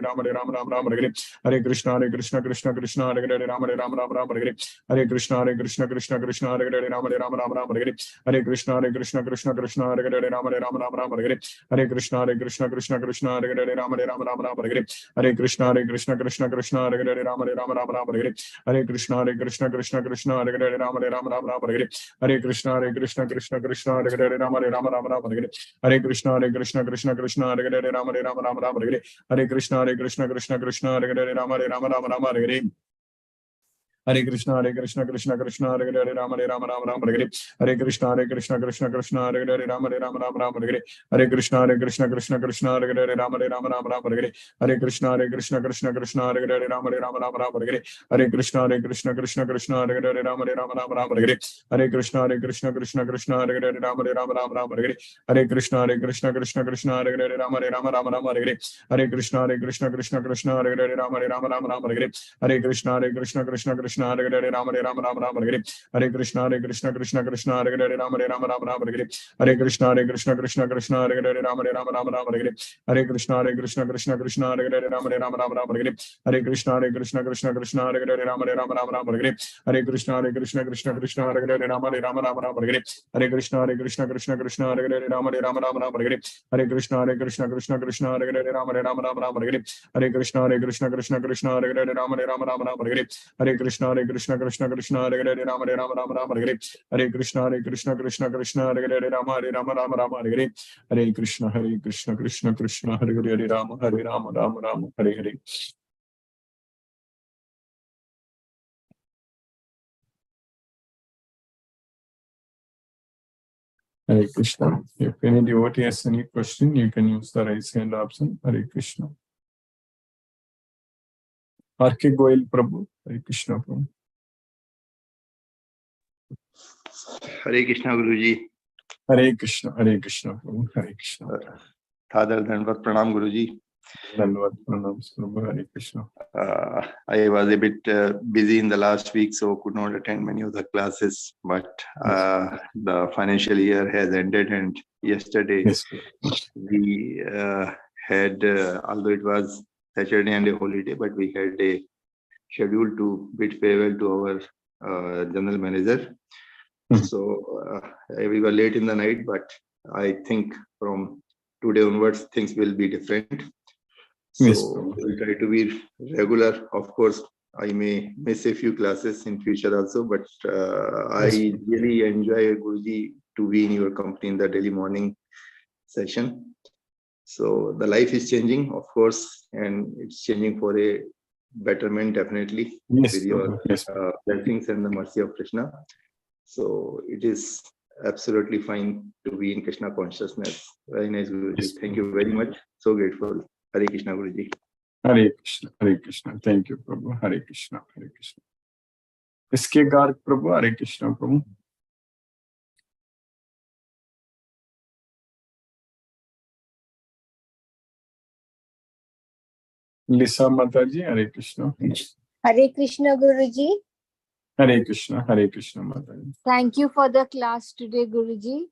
Rama Rama Hare Hare Hare Krishna Krishna Hare Hare Rama Rama Hare Hare Hare Krishna Krishna Hare Hare Rama Rama Hare Hare Hare Krishna Krishna Hare Hare Rama Rama Hare Hare Hare Krishna Krishna Hare Hare Rama Hare Hare Hare Krishna Krishna Hare Hare Rama Rama Hare Hare Hare Krishna Krishna Hare Hare Rama Rama Hare Hare Hare Krishna Krishna Hare Hare Rama Rama Hare Hare Hare Krishna Krishna Hare Hare Rama Rama Hare Hare Hare Krishna Krishna Hare Hare Rama Rama Hare Hare Hare Krishna Krishna Hare Hare Rama Rama Hare Hare Hare Krishna Krishna Hare Hare Rama Rama Hare Hare Hare Krishna Krishna Hare Hare Rama Rama Hare Hare Hare Krishna Krishna Hare Hare Rama Rama Hare Hare Hare Krishna Krishna Hare Hare Rama Rama Hare Hare Hare Krishna Krishna Hare Hare Rama Rama Hare Hare Hare Krishna Krishna Hare Hare Rama Rama Hare Hare Hare Krishna Krishna Hare Hare Rama Rama Hare Hare Hare Krishna Krishna Hare Hare Rama Rama Hare Hare Hare Krishna Krishna Hare Hare Rama Rama Hare Hare Hare Krishna Krishna Hare Hare Rama Rama Hare Hare Hare Krishna Krishna Hare Hare Rama Rama Hare Hare Hare Krishna Krishna Hare Hare Rama Rama Hare Hare Hare Krishna Krishna Hare Hare Rama Rama Hare Hare Hare Krishna. If any devotee has any question, you can use the raise hand option. Hare Krishna. R.K. Goyal Prabhu. Hare Krishna Prabhu. Hare Krishna Guruji. Hare Krishna Prabhu. Hare Krishna. Thadar Danvat Pranam Guruji. Danvat Pranam Prabhu. Hare Krishna. I was a bit busy in the last week, so could not attend many of the classes. But the financial year has ended, and yesterday we had, although it was Saturday and a holiday, but we had a schedule to bid farewell to our general manager. So we were late in the night, but I think from today onwards things will be different. So we'll try to be regular. Of course, I may miss a few classes in future also, but I really enjoy, Guruji, to be in your company in the daily morning session. So the life is changing, of course, and it's changing for a betterment, definitely, with your blessings and the mercy of Krishna. So it is absolutely fine to be in Krishna consciousness. Very nice, Guruji. Thank you very much. So grateful. Hare Krishna, Guruji. Hare Krishna, Hare Krishna. Thank you, Prabhu. Hare Krishna, Hare Krishna. SK Garg Prabhu, Hare Krishna, Prabhu. Lisa Mataji, Hare Krishna. Hare Krishna, Guruji. Hare Krishna, Hare Krishna, Mataji. Thank you for the class today, Guruji.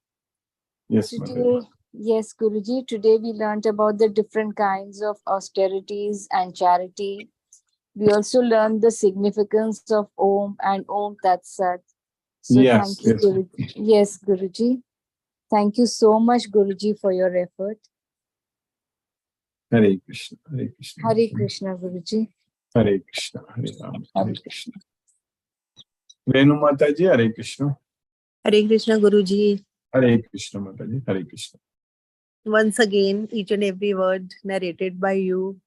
Yes, Mataji. Yes, Guruji. Today we learnt about the different kinds of austerities and charity. We also learned the significance of Om and Om Tat Sat. So thank you, Guruji. Yes, Guruji. Thank you so much, Guruji, for your effort. Hare Krishna, Hare Krishna. Hare Krishna, Guruji. Hare Krishna, Hare Ram, Hare Krishna. Renu Mataji, Hare Krishna. Hare Krishna, Guruji. Hare Krishna, Mataji. Hare Krishna. Once again, each and every word narrated by you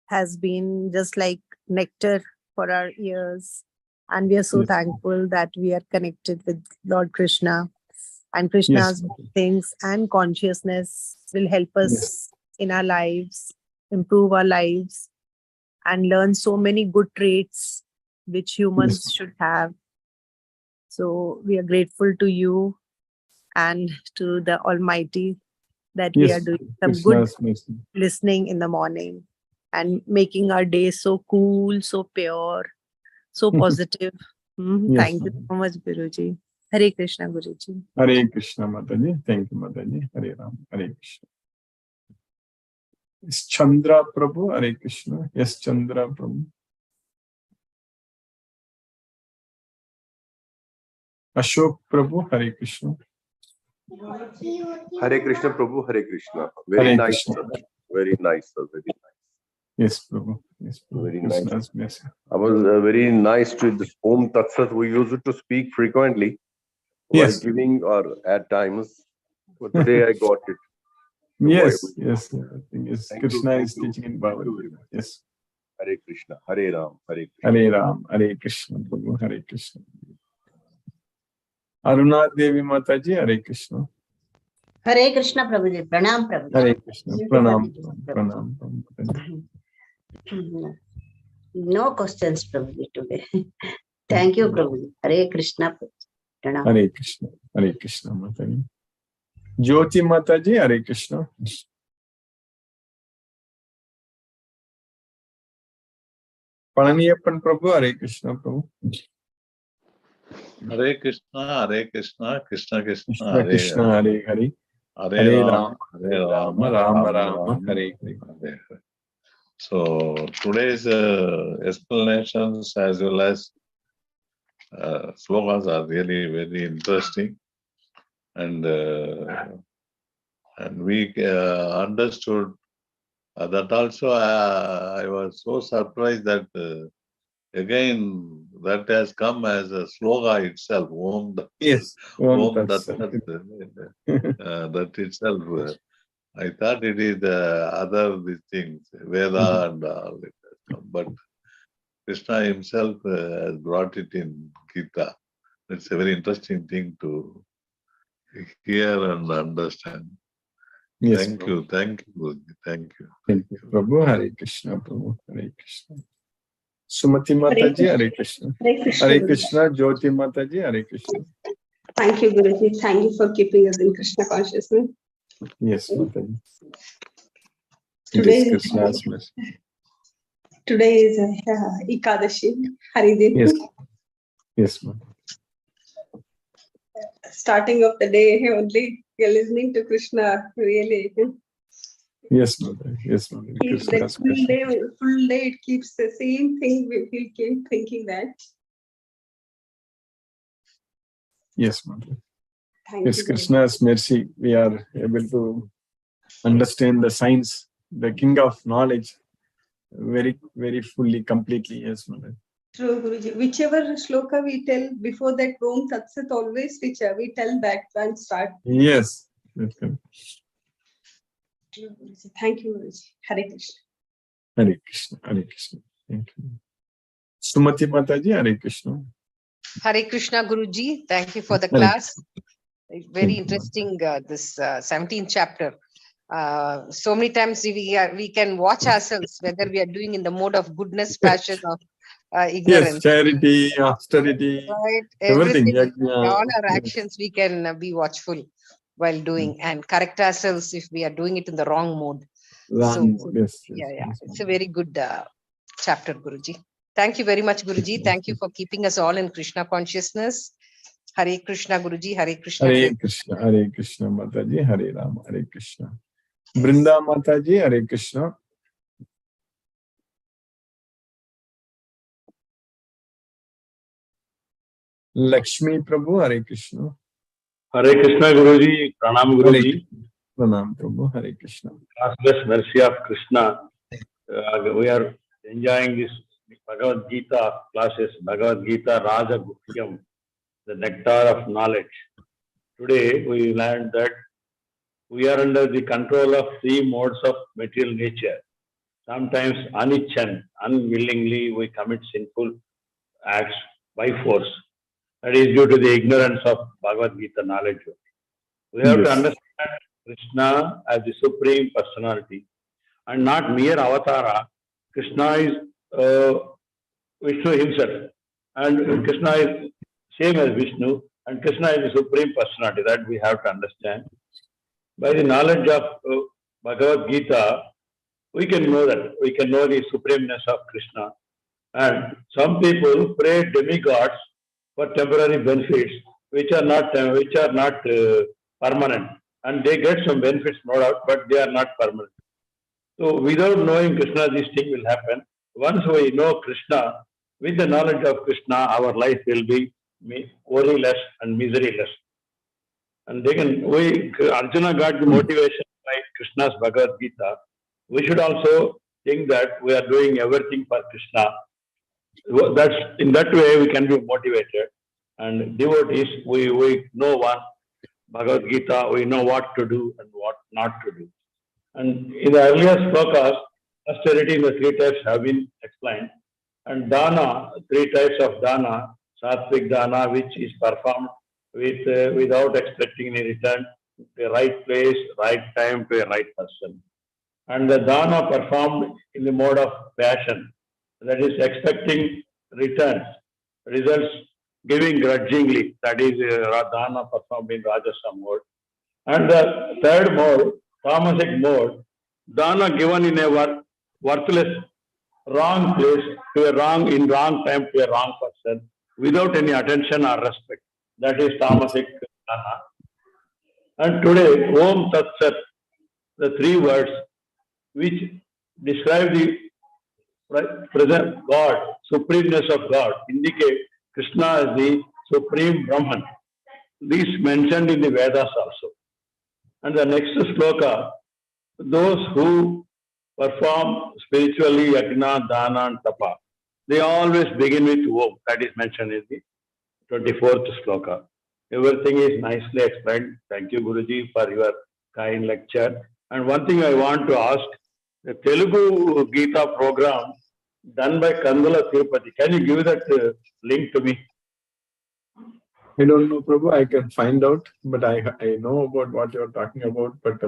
has been just like nectar for our ears. And we are so thankful that we are connected with Lord Krishna. And Krishna's things and consciousness will help us in our lives, improve our lives, and learn so many good traits which humans should have. So we are grateful to you and to the Almighty that we are doing some good listening in the morning and making our day so cool, so pure, so positive. Thank you so much, Guruji. Hare Krishna, Guruji. Hare Krishna, Mataji. Thank you, Mataji. Hare Ram, Hare Krishna. Is Chandra Prabhu, Hare Krishna. Yes, Chandra Prabhu. Ashok Prabhu, Hare Krishna. Hare Krishna, Prabhu, Hare Krishna. Very Hare nice, Krishna. sir. Very nice, sir. Very nice. Yes, Prabhu. Yes, Prabhu. Very Krishna's nice. blessing. I was very nice to this Om Tat Sat. We used to speak frequently while giving or at times. But today I got it. Yes. I think Krishna is teaching in Bhagavad Gita. Yes. Hare Krishna, Hare Ram, Hare Krishna. Hare Ram, Hare Krishna, Prabhu, Hare Krishna. Aruna Devi Mataji, Hare Krishna. Hare Krishna, Prabhuji. Pranam, Prabhuji. Hare Krishna. Pranam, Pranam. No questions, Prabhuji, today. Thank you, Prabhuji. Hare Krishna. Pranam. Hare Krishna. Hare Krishna, Mataji. Jyoti Mataji, Hare Krishna. Pananiappan Prabhu, Hare Krishna, Prabhu. Hare Krishna, Hare Krishna, Krishna Krishna, Hare Krishna, Hare Hare. Hare Ram, Hare Rama, Rama Rama, Hare Hare. So today's explanations as well as slogas are really very interesting, and we understood that also. I was so surprised that again that has come as a sloga itself. Om that itself. I thought it is the other these things, Veda and all that. But Krishna himself has brought it in Gita. It's a very interesting thing to hear and understand. Yes, thank you. Thank you. Thank you, Prabhu. Hare Krishna, Prabhu. Hare Krishna. Sumati Mataji, Hare Krishna. Hare Krishna. Jyoti Mataji, Hare Krishna. Thank you, Guruji. Thank you for keeping us in Krishna consciousness. Yes, Mataji. It Today is is Krishna's mercy. Ekadashi, Haridin. Yes. Yes, Mataji. Starting of the day only, you're listening to Krishna, really. Yes, Mataji. Yes, Mataji. Keep that Krishna's mercy. full day, it keeps the same thing. We keep thinking that. Yes, Mataji. Thank It's you. very Krishna's mercy. We are able to understand the science, the king of knowledge, very, very fully, completely. Yes, Mataji. True, Guruji. Whichever shloka we tell before that Om Tat Sat, always we tell that and start. Yes. That's correct. True, Guruji. Thank you, Guruji. Hare Krishna. Hare Krishna. Hare Krishna. Thank you. Sumati Mataji, Hare Krishna. Hare Krishna Guruji, thank you for the Hare class. Thank Very you, interesting, this 17th chapter. So many times we can watch ourselves whether we are doing in the mode of goodness, passion, or Yes, ignorance. charity, austerity, Right? everything. Everything, Yeah, all our yes. actions we can be watchful while doing and correct ourselves if we are doing it in the wrong mode. Wrong. So, Yes, yeah, yes. it's a very good chapter, Guruji. Thank you very much, Guruji. Thank you for keeping us all in Krishna consciousness. Hare Krishna, Guruji. Hare Krishna. Hare Krishna, Hare Krishna, Mataji, Hare Rama, Hare Krishna. Brinda Mataji, Hare Krishna. Lakshmi Prabhu, Hare Krishna. Hare Krishna Guruji, Pranam Guruji. Pranam Prabhu, Hare Krishna. Classless mercy of Krishna. We are enjoying this Bhagavad Gita classes, Bhagavad Gita Raja Gupyam, the nectar of knowledge. Today we learned that we are under the control of three modes of material nature. Sometimes anichan, unwillingly we commit sinful acts by force. That is due to the ignorance of Bhagavad Gita knowledge. We have to understand Krishna as the Supreme Personality and not mere avatara. Krishna is Vishnu himself, and Krishna is same as Vishnu, and Krishna is the Supreme Personality. That we have to understand. By the knowledge of Bhagavad Gita, we can know that. We can know the supremeness of Krishna. And some people pray demigods for temporary benefits, which are not permanent, and they get some benefits, no doubt, but they are not permanent. So, without knowing Krishna, this thing will happen. Once we know Krishna, with the knowledge of Krishna, our life will be worryless and miseryless. And Arjuna got the motivation by Krishna's Bhagavad Gita. We should also think that we are doing everything for Krishna. That's in that way we can be motivated. And devotees, we know one Bhagavad Gita, we know what to do and what not to do. And in the earlier slokas, austerity in the three types have been explained. And dana, three types of dana, sattvic dana, which is performed without expecting any return, the right place, right time to a right person. And the dana performed in the mode of passion, that is expecting returns, results, giving grudgingly, that is dana performed in Rajasa mode. And the third mode, tamasic mode, dana given in a worthless, wrong place, to a in wrong time to a wrong person, without any attention or respect. That is tamasic dana. And today, Om Tat Sat, the three words which describe the present God, supremeness of God, indicate Krishna as the Supreme Brahman. This mentioned in the Vedas also. And the next sloka, those who perform spiritually yajna, dana and tapa, they always begin with Om. That is mentioned in the 24th sloka. Everything is nicely explained. Thank you, Guruji, for your kind lecture. And one thing I want to ask, the Telugu Gita program done by Kandula Tirupati, can you give that link to me? I don't know, Prabhu. I can find out, but I know about what you're talking about. But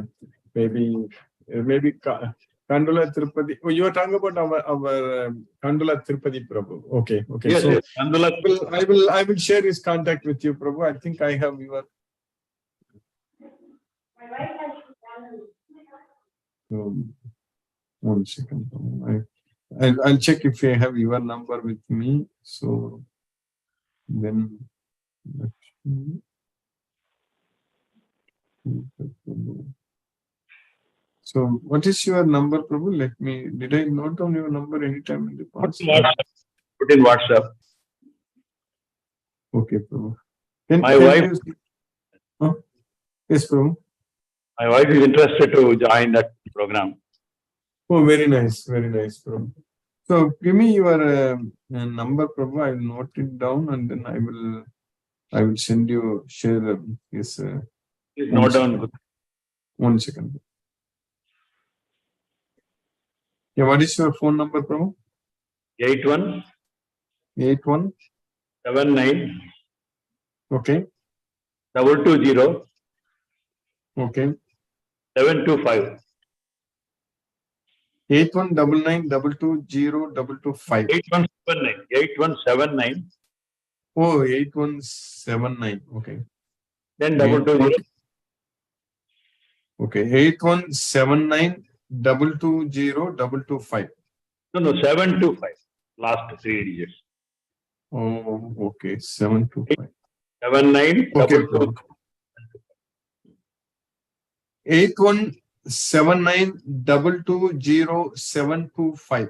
maybe Kandula Tirupati. Oh, you are talking about our Kandula Tirupati Prabhu. Okay. Yes, So yes. Kandula. I will share his contact with you, Prabhu. I think I have your. One second. I'll check if I have your number with me. So then. So what is your number, Prabhu? Did I note down your number anytime in the past? Put in WhatsApp. Okay, Prabhu. My wife. Yes, Prabhu. My wife is interested to join that program. Oh, very nice, Prabhu. So give me your number, Prabhu. I will note it down and then I will share this. Please note down. 1 second. Yeah, what is your phone number, Prabhu? 81 79 Okay. 220 Okay. 725. 8199220225. 8179. Oh, 8179. Okay. Then 220. Okay. 8179220225. No, 725. Last 3 digits. Oh, okay. 725. 79 Okay. 8179220725.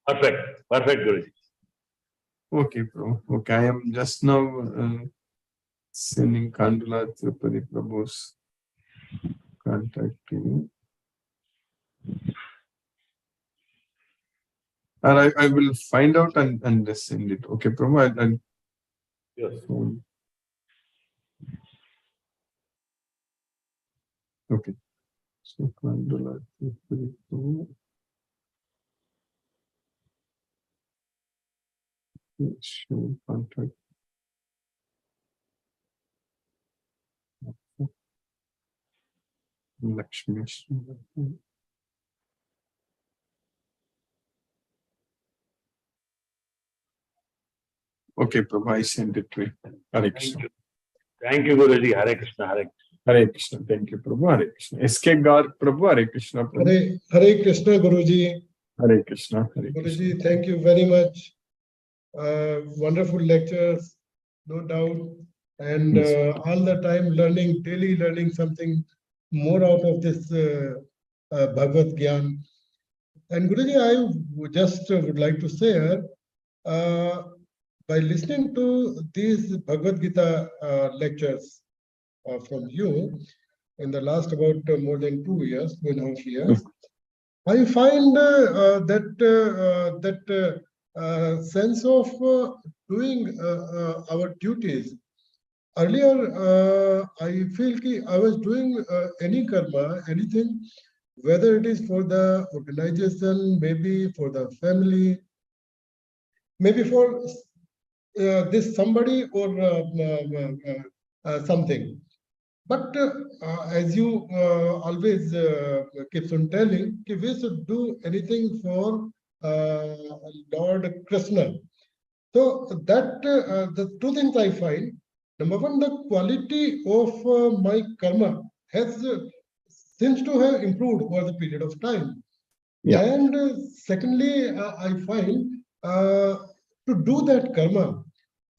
Perfect, Guruji. Okay, bro. Okay, I am just now sending Kandula Tirupati Prabhu's contact to you. And I will find out and just send it. Okay, Prabhu. Yes. Okay. So Kandula Tirupati Prabhu. Show contact. Lakshmi. Okay, Prabhu, I send it to you. Hare Krishna. Thank you, Guruji. Hare Krishna. Hare Krishna. Thank you, Prabhu. Hare Krishna. SK Gar Prabhu. Hare Krishna. Prabhu. Hare Krishna, Guruji. Hare Krishna. Hare Krishna. Guruji, thank you very much. Wonderful lectures, no doubt. And all the time daily learning something more out of this Bhagavad Gita. And Guruji, I just would like to say, by listening to these Bhagavad Gita lectures from you in the last about more than 2 years, 2.5 years, I find that sense of doing our duties. Earlier, I feel I was doing any karma, anything, whether it is for the organization, maybe for the family, maybe for this somebody or something. But as you always keeps on telling, we should do anything for Lord Krishna. So that the two things I find. Number one, the quality of my karma has seems to have improved over the period of time. Yeah. And secondly, I find to do that karma,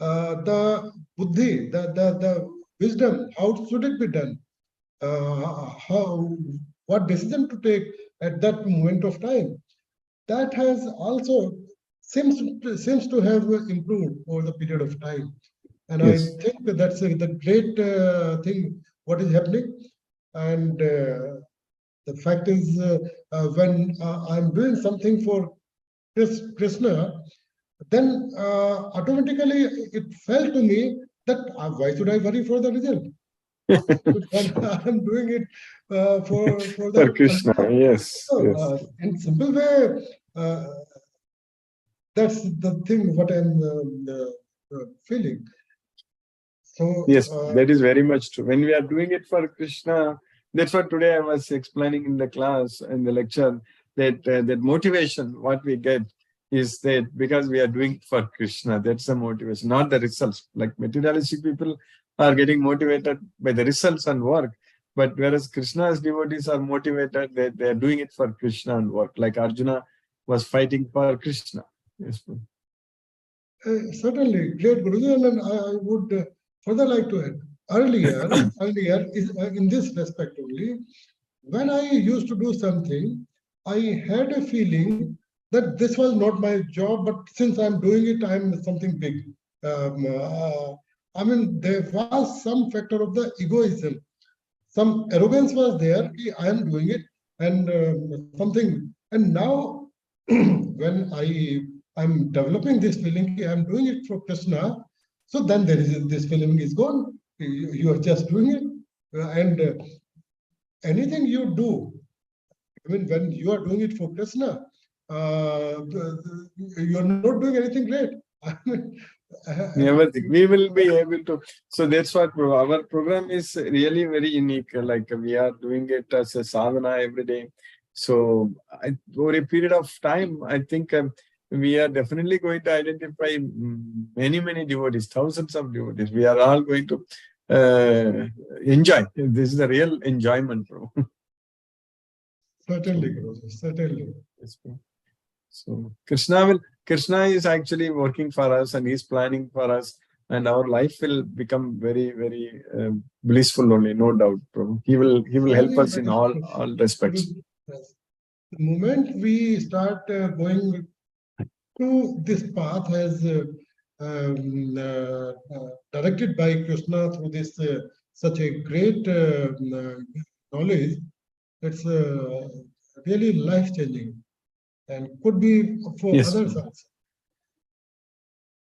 the buddhi, the wisdom, how should it be done? What decision to take at that moment of time? That has also seems to have improved over the period of time. And yes. I think that's the great thing, what is happening. And the fact is, when I'm doing something for Krishna, then automatically it felt to me that why should I worry for the result? I'm doing it for Krishna. Yes. So, yes. In simple way, that's the thing what I'm feeling. So yes, that is very much true. When we are doing it for Krishna, that's what today I was explaining in the class, in the lecture, that that motivation, what we get is that because we are doing for Krishna, that's the motivation, not the results. Like materialistic people are getting motivated by the results and work, But whereas Krishna's devotees are motivated, they are doing it for Krishna and work. Like Arjuna was fighting for Krishna. Yes. Certainly, great Guruji, and I would further like to add. Earlier is in this respect only. When I used to do something, I had a feeling that this was not my job, but since I'm doing it, I'm something big. I mean, there was some factor of the egoism. Some arrogance was there. I am doing it, and something. And now, when I'm developing this feeling, I'm doing it for Krishna. So then there is this feeling is gone. You are just doing it, and anything you do, I mean, when you are doing it for Krishna, you are not doing anything great. I mean, Everything. We will be able to. So that's what our program is really very unique. Like we are doing it as a sadhana every day. So over a period of time, I think we are definitely going to identify many devotees, thousands of devotees. We are all going to enjoy. This is a real enjoyment, bro. Certainly, Guruji, certainly. Yes, bro. So Krishna is actually working for us, and he's planning for us, and our life will become very blissful only, no doubt, bro. He will help us in all respects. Yes. The moment we start going to this path as directed by Krishna through this such a great knowledge, it's really life-changing and could be for Yes, others also.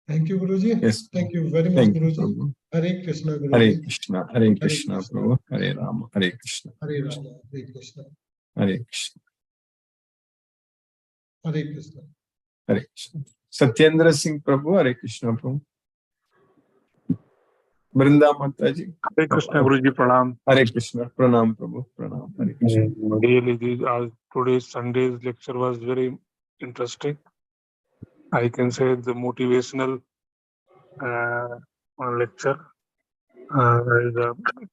Thank you, Guruji. Yes. Thank you very much, Thank you, Guruji. Prabhu. Hare Krishna, Guruji. Hare Krishna, Hare Krishna, Prabhu. Hare Rama, Hare Krishna. Hare Rama, Hare Krishna. Hare Krishna, Hare Krishna. Hare Krishna. Satyendra Singh Prabhu, Hare Krishna, Prabhu. Brinda Mataji. Hare Krishna, Guruji, pranam. Hare Krishna, pranam, Prabhu. Pranam, Hare Krishna. Really, today's Sunday's lecture was very interesting. I can say the motivational lecture.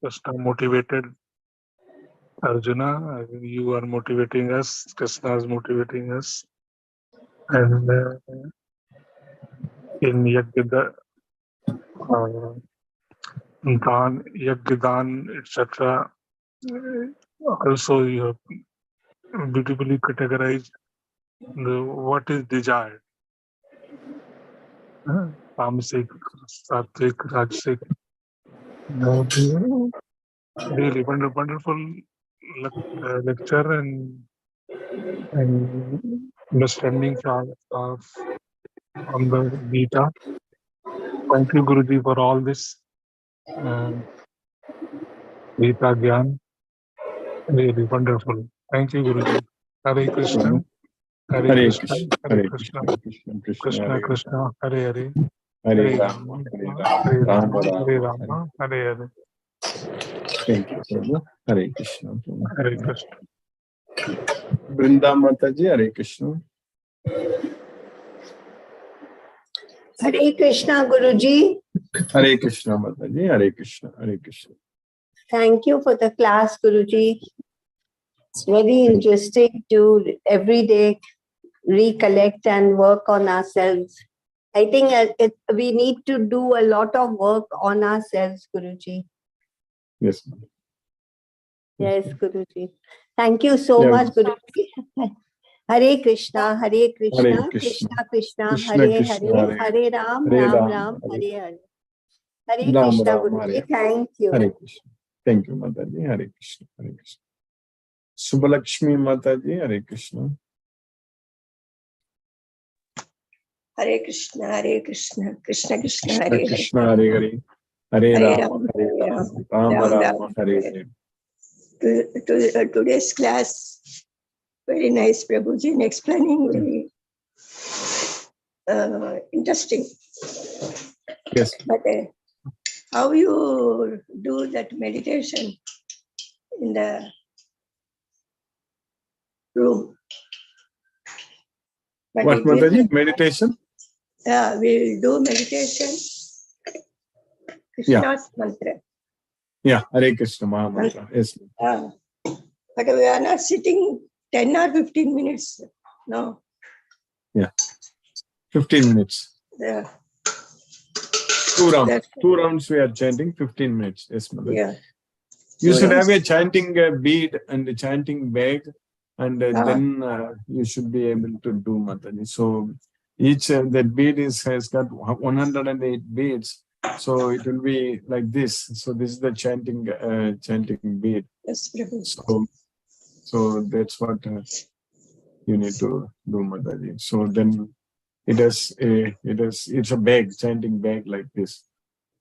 Krishna motivated Arjuna. You are motivating us. Krishna is motivating us. And in Yajna, Dan, Yajnadan, etc. Also, you have beautifully categorized what is desired. Tamasic, Sattvic, Rajasic. Really wonderful lecture and understanding of on the Gita. Thank you, Guruji, for all this Gita Gyan. Really wonderful. Thank you, Guruji. Hare Krishna. Hare Krishna. Hare Krishna. Krishna Krishna. Hare Hare. Hare Rama. Hare Rama. Hare Rama. Hare Hare. Thank you, Prabhu. Hare Krishna. Prabhu. Hare Krishna. Brinda Mataji, Hare Krishna. Hare Krishna, Guruji. Hare Krishna, Mataji. Hare Krishna. Hare Krishna. Thank you for the class, Guruji. It's very interesting to every day recollect and work on ourselves. I think we need to do a lot of work on ourselves, Guruji. Yes. Yes, Guruji. Thank you so much, Guruji. Hare Krishna, Hare Krishna, Krishna Krishna, Hare Hare, Hare Ram, Ram Ram, Hare Hare. Hare Krishna, Guruji. Thank you. Hare Krishna. Thank you, Mataji. Hare Krishna. Hare Krishna. Subhalakshmi Mataji, Hare Krishna. Hare Krishna, Hare Krishna, Krishna Krishna, Krishna Hare Krishna, Hare Hare. Hare Ram, Hare Ram, Ram, Ram Ram, Ram, Hare Hare. Today's class, very nice, Prabhuji, explaining very interesting. Yes. But how you do that meditation in the room? But What, Mataji? Meditation? Yeah, we'll do meditation. Krishna's mantra. Yeah, Hare Krishna Mahamantra. Yes. But we are not sitting 10 or 15 minutes. No. Yeah. 15 minutes. Yeah. 2 rounds. 2 rounds we are chanting, 15 minutes. Yes, Mother. Yeah. You should have a chanting bead and a chanting bag, and then you should be able to do Mataji. So each that bead has got 108 beads. So it will be like this. So this is the chanting bead. Yes, So that's what you need to do Mataji. So then it's a bag, chanting bag like this.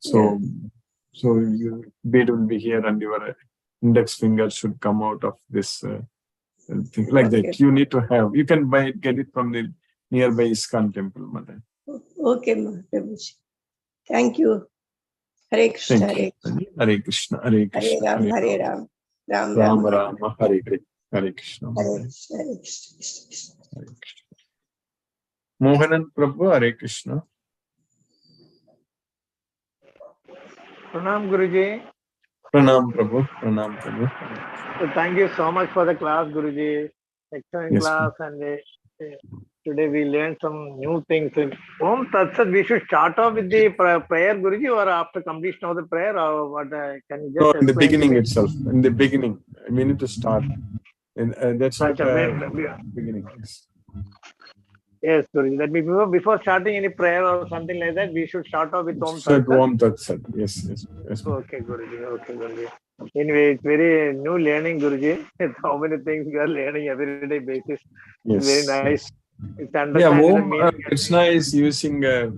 So your bead will be here, and your index finger should come out of this thing like that. You need to have. You can get it from the nearby ISKCON temple, Mother. Okay, Prabhuji. Thank you. Hare Krishna. Hare Krishna. Hare Krishna. Hare Ram. Ram Ram Ram. Ram. Hare Krishna. Hare Krishna. Hare Krishna. Hare Krishna. Hare Krishna. Mohanan Prabhu. Hare Krishna. Pranam Guruji. Pranam Prabhu. Pranam Prabhu. So thank you so much for the class, Guruji. Excellent class, and today we learned some new things. Om Tat Sat, we should start off with the prayer, Guruji, or after completion of the prayer, or what? Can you just No, in the explain beginning to me? itself. In the beginning, we need to start. And that's what beginning is. Yes, Guruji. That means before starting any prayer or something like that, we should start off with Om Tat Sat, Sat. Om Tat Sat. Yes. Okay, Guruji. Okay, Guruji. Anyway, it's very new learning, Guruji. It's how many things we are learning everyday basis. It's very nice. It's understanding the meaning. Krishna is using a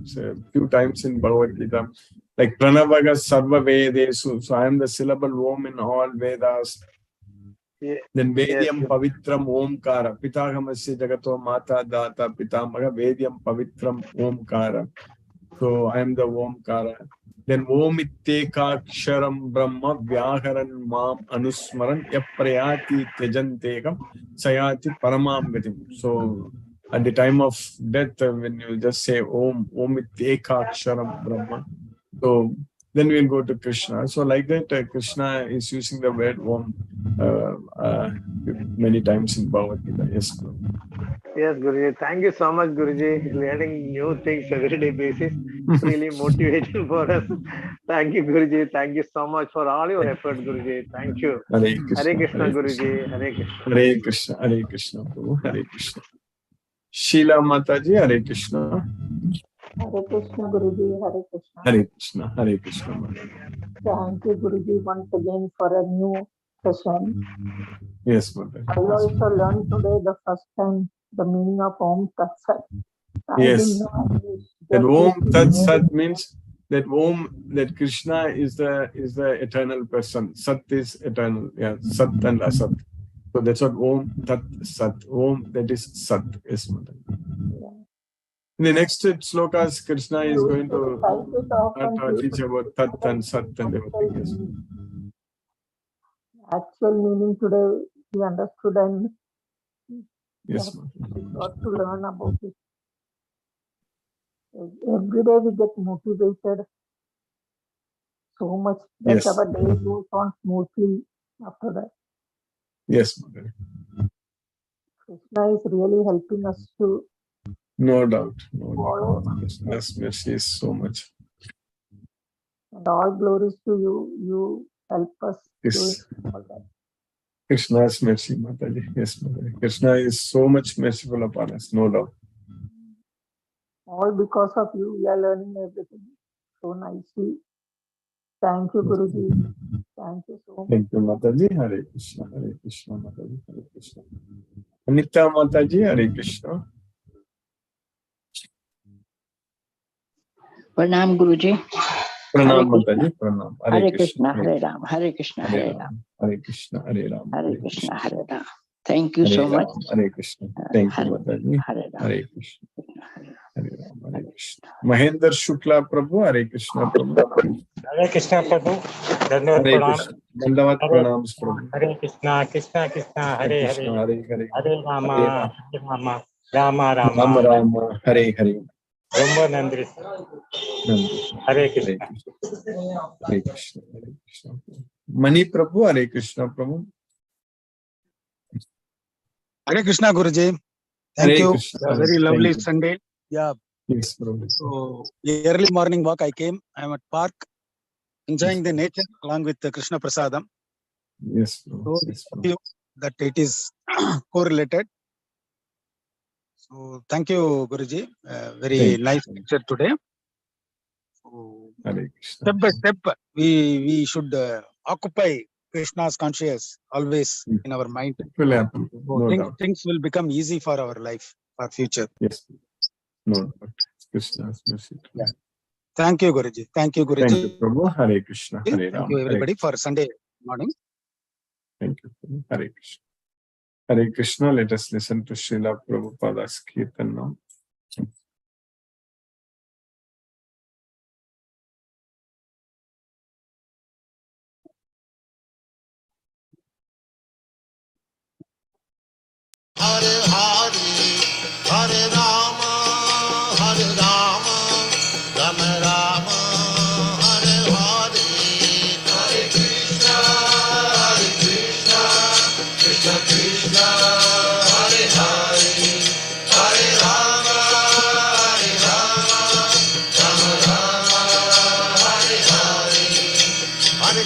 few times in Bhagavad Gita, like Pranavaga Sarva Vedesu. So I am the syllable Om in all Vedas. Then Vedyam Pavitram Omkara. Pitahamasya Jagato Mata Data Pitamaga Vedyam Pavitram Omkara. So I am the Omkara. Then Omiteka Ksharam Brahma Vyaharan Mam Anusmaran Yaprayati Tejantekam Sayati Paramam Gatim. So at the time of death, when you just say Omiteka Ksharam Brahma, so then we'll go to Krishna. So like that, Krishna is using the word Om many times in Bhagavad Gita. Yes, Guru. Yes, Guruji. Thank you so much, Guruji. Learning new things everyday basis. Really motivating for us. Thank you, Guruji. Thank you so much for all your effort, Guruji. Thank you. Hare Krishna, Hare Krishna, Hare Guruji. Hare Krishna. Hare Krishna, Hare Krishna, Prabhu. Hare Krishna. Sheila Mataji, Hare Krishna. Hare Krishna, Guruji. Hare Krishna. Hare Krishna, Hare Krishna. Thank you, Guruji, once again for a new session. Yes, Mother. I also learned today the first time the meaning of Om Tat Sat. Yes. That Om Tat Sat means that Om, that Krishna is the eternal person. Sat is eternal. Yeah, Sat and Asat. So that's what Om Tat Sat. Om, that is Sat. Yes, Mother. In the next slokas, Krishna is going to teach about Tat and Sat and everything. Yes. Actual meaning today we understood, and yes, we got to learn about it. Every day we get motivated so much that Yes. our day goes on smoothly after that. Yes, Mother. Krishna is really helping us to No doubt. No doubt. Krishna's mercy is so much. and all glories to you. You help us Yes. doing all that. Krishna's mercy, Mataji. Yes, Mother. Krishna is so much merciful upon us, no doubt. All because of you, we are learning everything so nicely. Thank you, Guruji. Thank you so much. Thank you, Mataji. Hare Krishna, Hare Krishna, Mataji, Hare Krishna. Anita Mataji, Hare Krishna. Pranam, Guruji. Pranam, Mataji. Pranam. Hare Krishna, Hare Ram. Hare Krishna, Hare Ram. Hare Krishna, Hare Ram. Hare Krishna, Hare Ram. Thank you Hare so Ram, much. Hare Krishna. Thank you, Mataji. Hare Ram. Hare Krishna. Hare Ram, Hare Krishna. Mahendra Shukla Prabhu, Hare Krishna Prabhu. Hare Krishna Prabhu. Dandavad Hare Pranam. Krishna. Dandavat Pranams Prabhu. Hare Krishna, Krishna Krishna, Hare Hare. Krishna, Hare Hare. Hare Rama, Hare Rama, Rama Rama Rama. Rama, Hare Hare. Rombo Nandri. Nandri. Hare Krishna. Hare Krishna. Hare Krishna. Hare Krishna. Mani Prabhu, Hare Krishna Prabhu. Hare Krishna Guruji. Thank Hare you. Krishna. A very Thank lovely you. Sunday. Yeah. Yes, Prabhu. So early morning walk I came. I am at park enjoying the nature along with the Krishna Prasadam. Yes, Prabhu. So Yes, Prabhu. that it is correlated. So thank you, Guruji. Very Thank you. nice lecture today. So, Hare Krishna. step by step, we should occupy Krishna's consciousness always in our mind. It will happen. So No doubt. things will become easy for our life, for future. Yes. No doubt. Krishna's mercy. Yeah. Thank you, Guruji. Thank you, Guruji. Thank you, Prabhu. Hare Krishna. Hare Thank Rama. you, Hare everybody, Krishna. for Sunday morning. Thank you, Prabhu. Hare Krishna. Hare Krishna. Let us listen to Srila Prabhupada's Kirtan now. Hare Hare, Hare Rama, Hare Rama, Rama Rama, Hare Hare, Hare Krishna, Krishna Krishna, Hare Hare, Hare Rama, Rama Rama, Hare Hare, Hare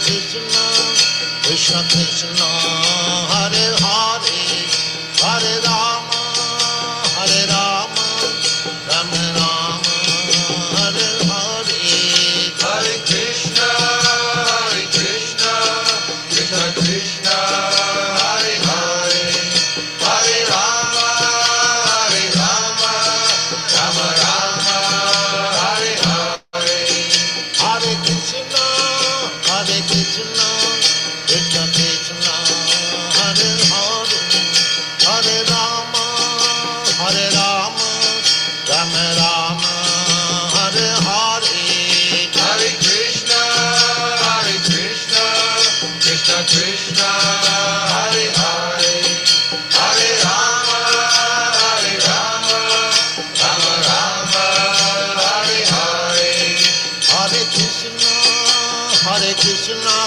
Krishna, Krishna Krishna, Hare Hare, Hare Rama, Rama Rama, Hare Hare, Hare Krishna, Krishna Krishna, Hare Hare, Hare Rama, Rama Rama, Hare Hare, Hare Krishna, Krishna Krishna, Hare Hare, Hare Rama, Rama Rama, Hare Hare, Hare Krishna, Krishna Krishna, Hare Hare, Hare Rama, Rama Rama, Hare Hare, Hare Krishna, Krishna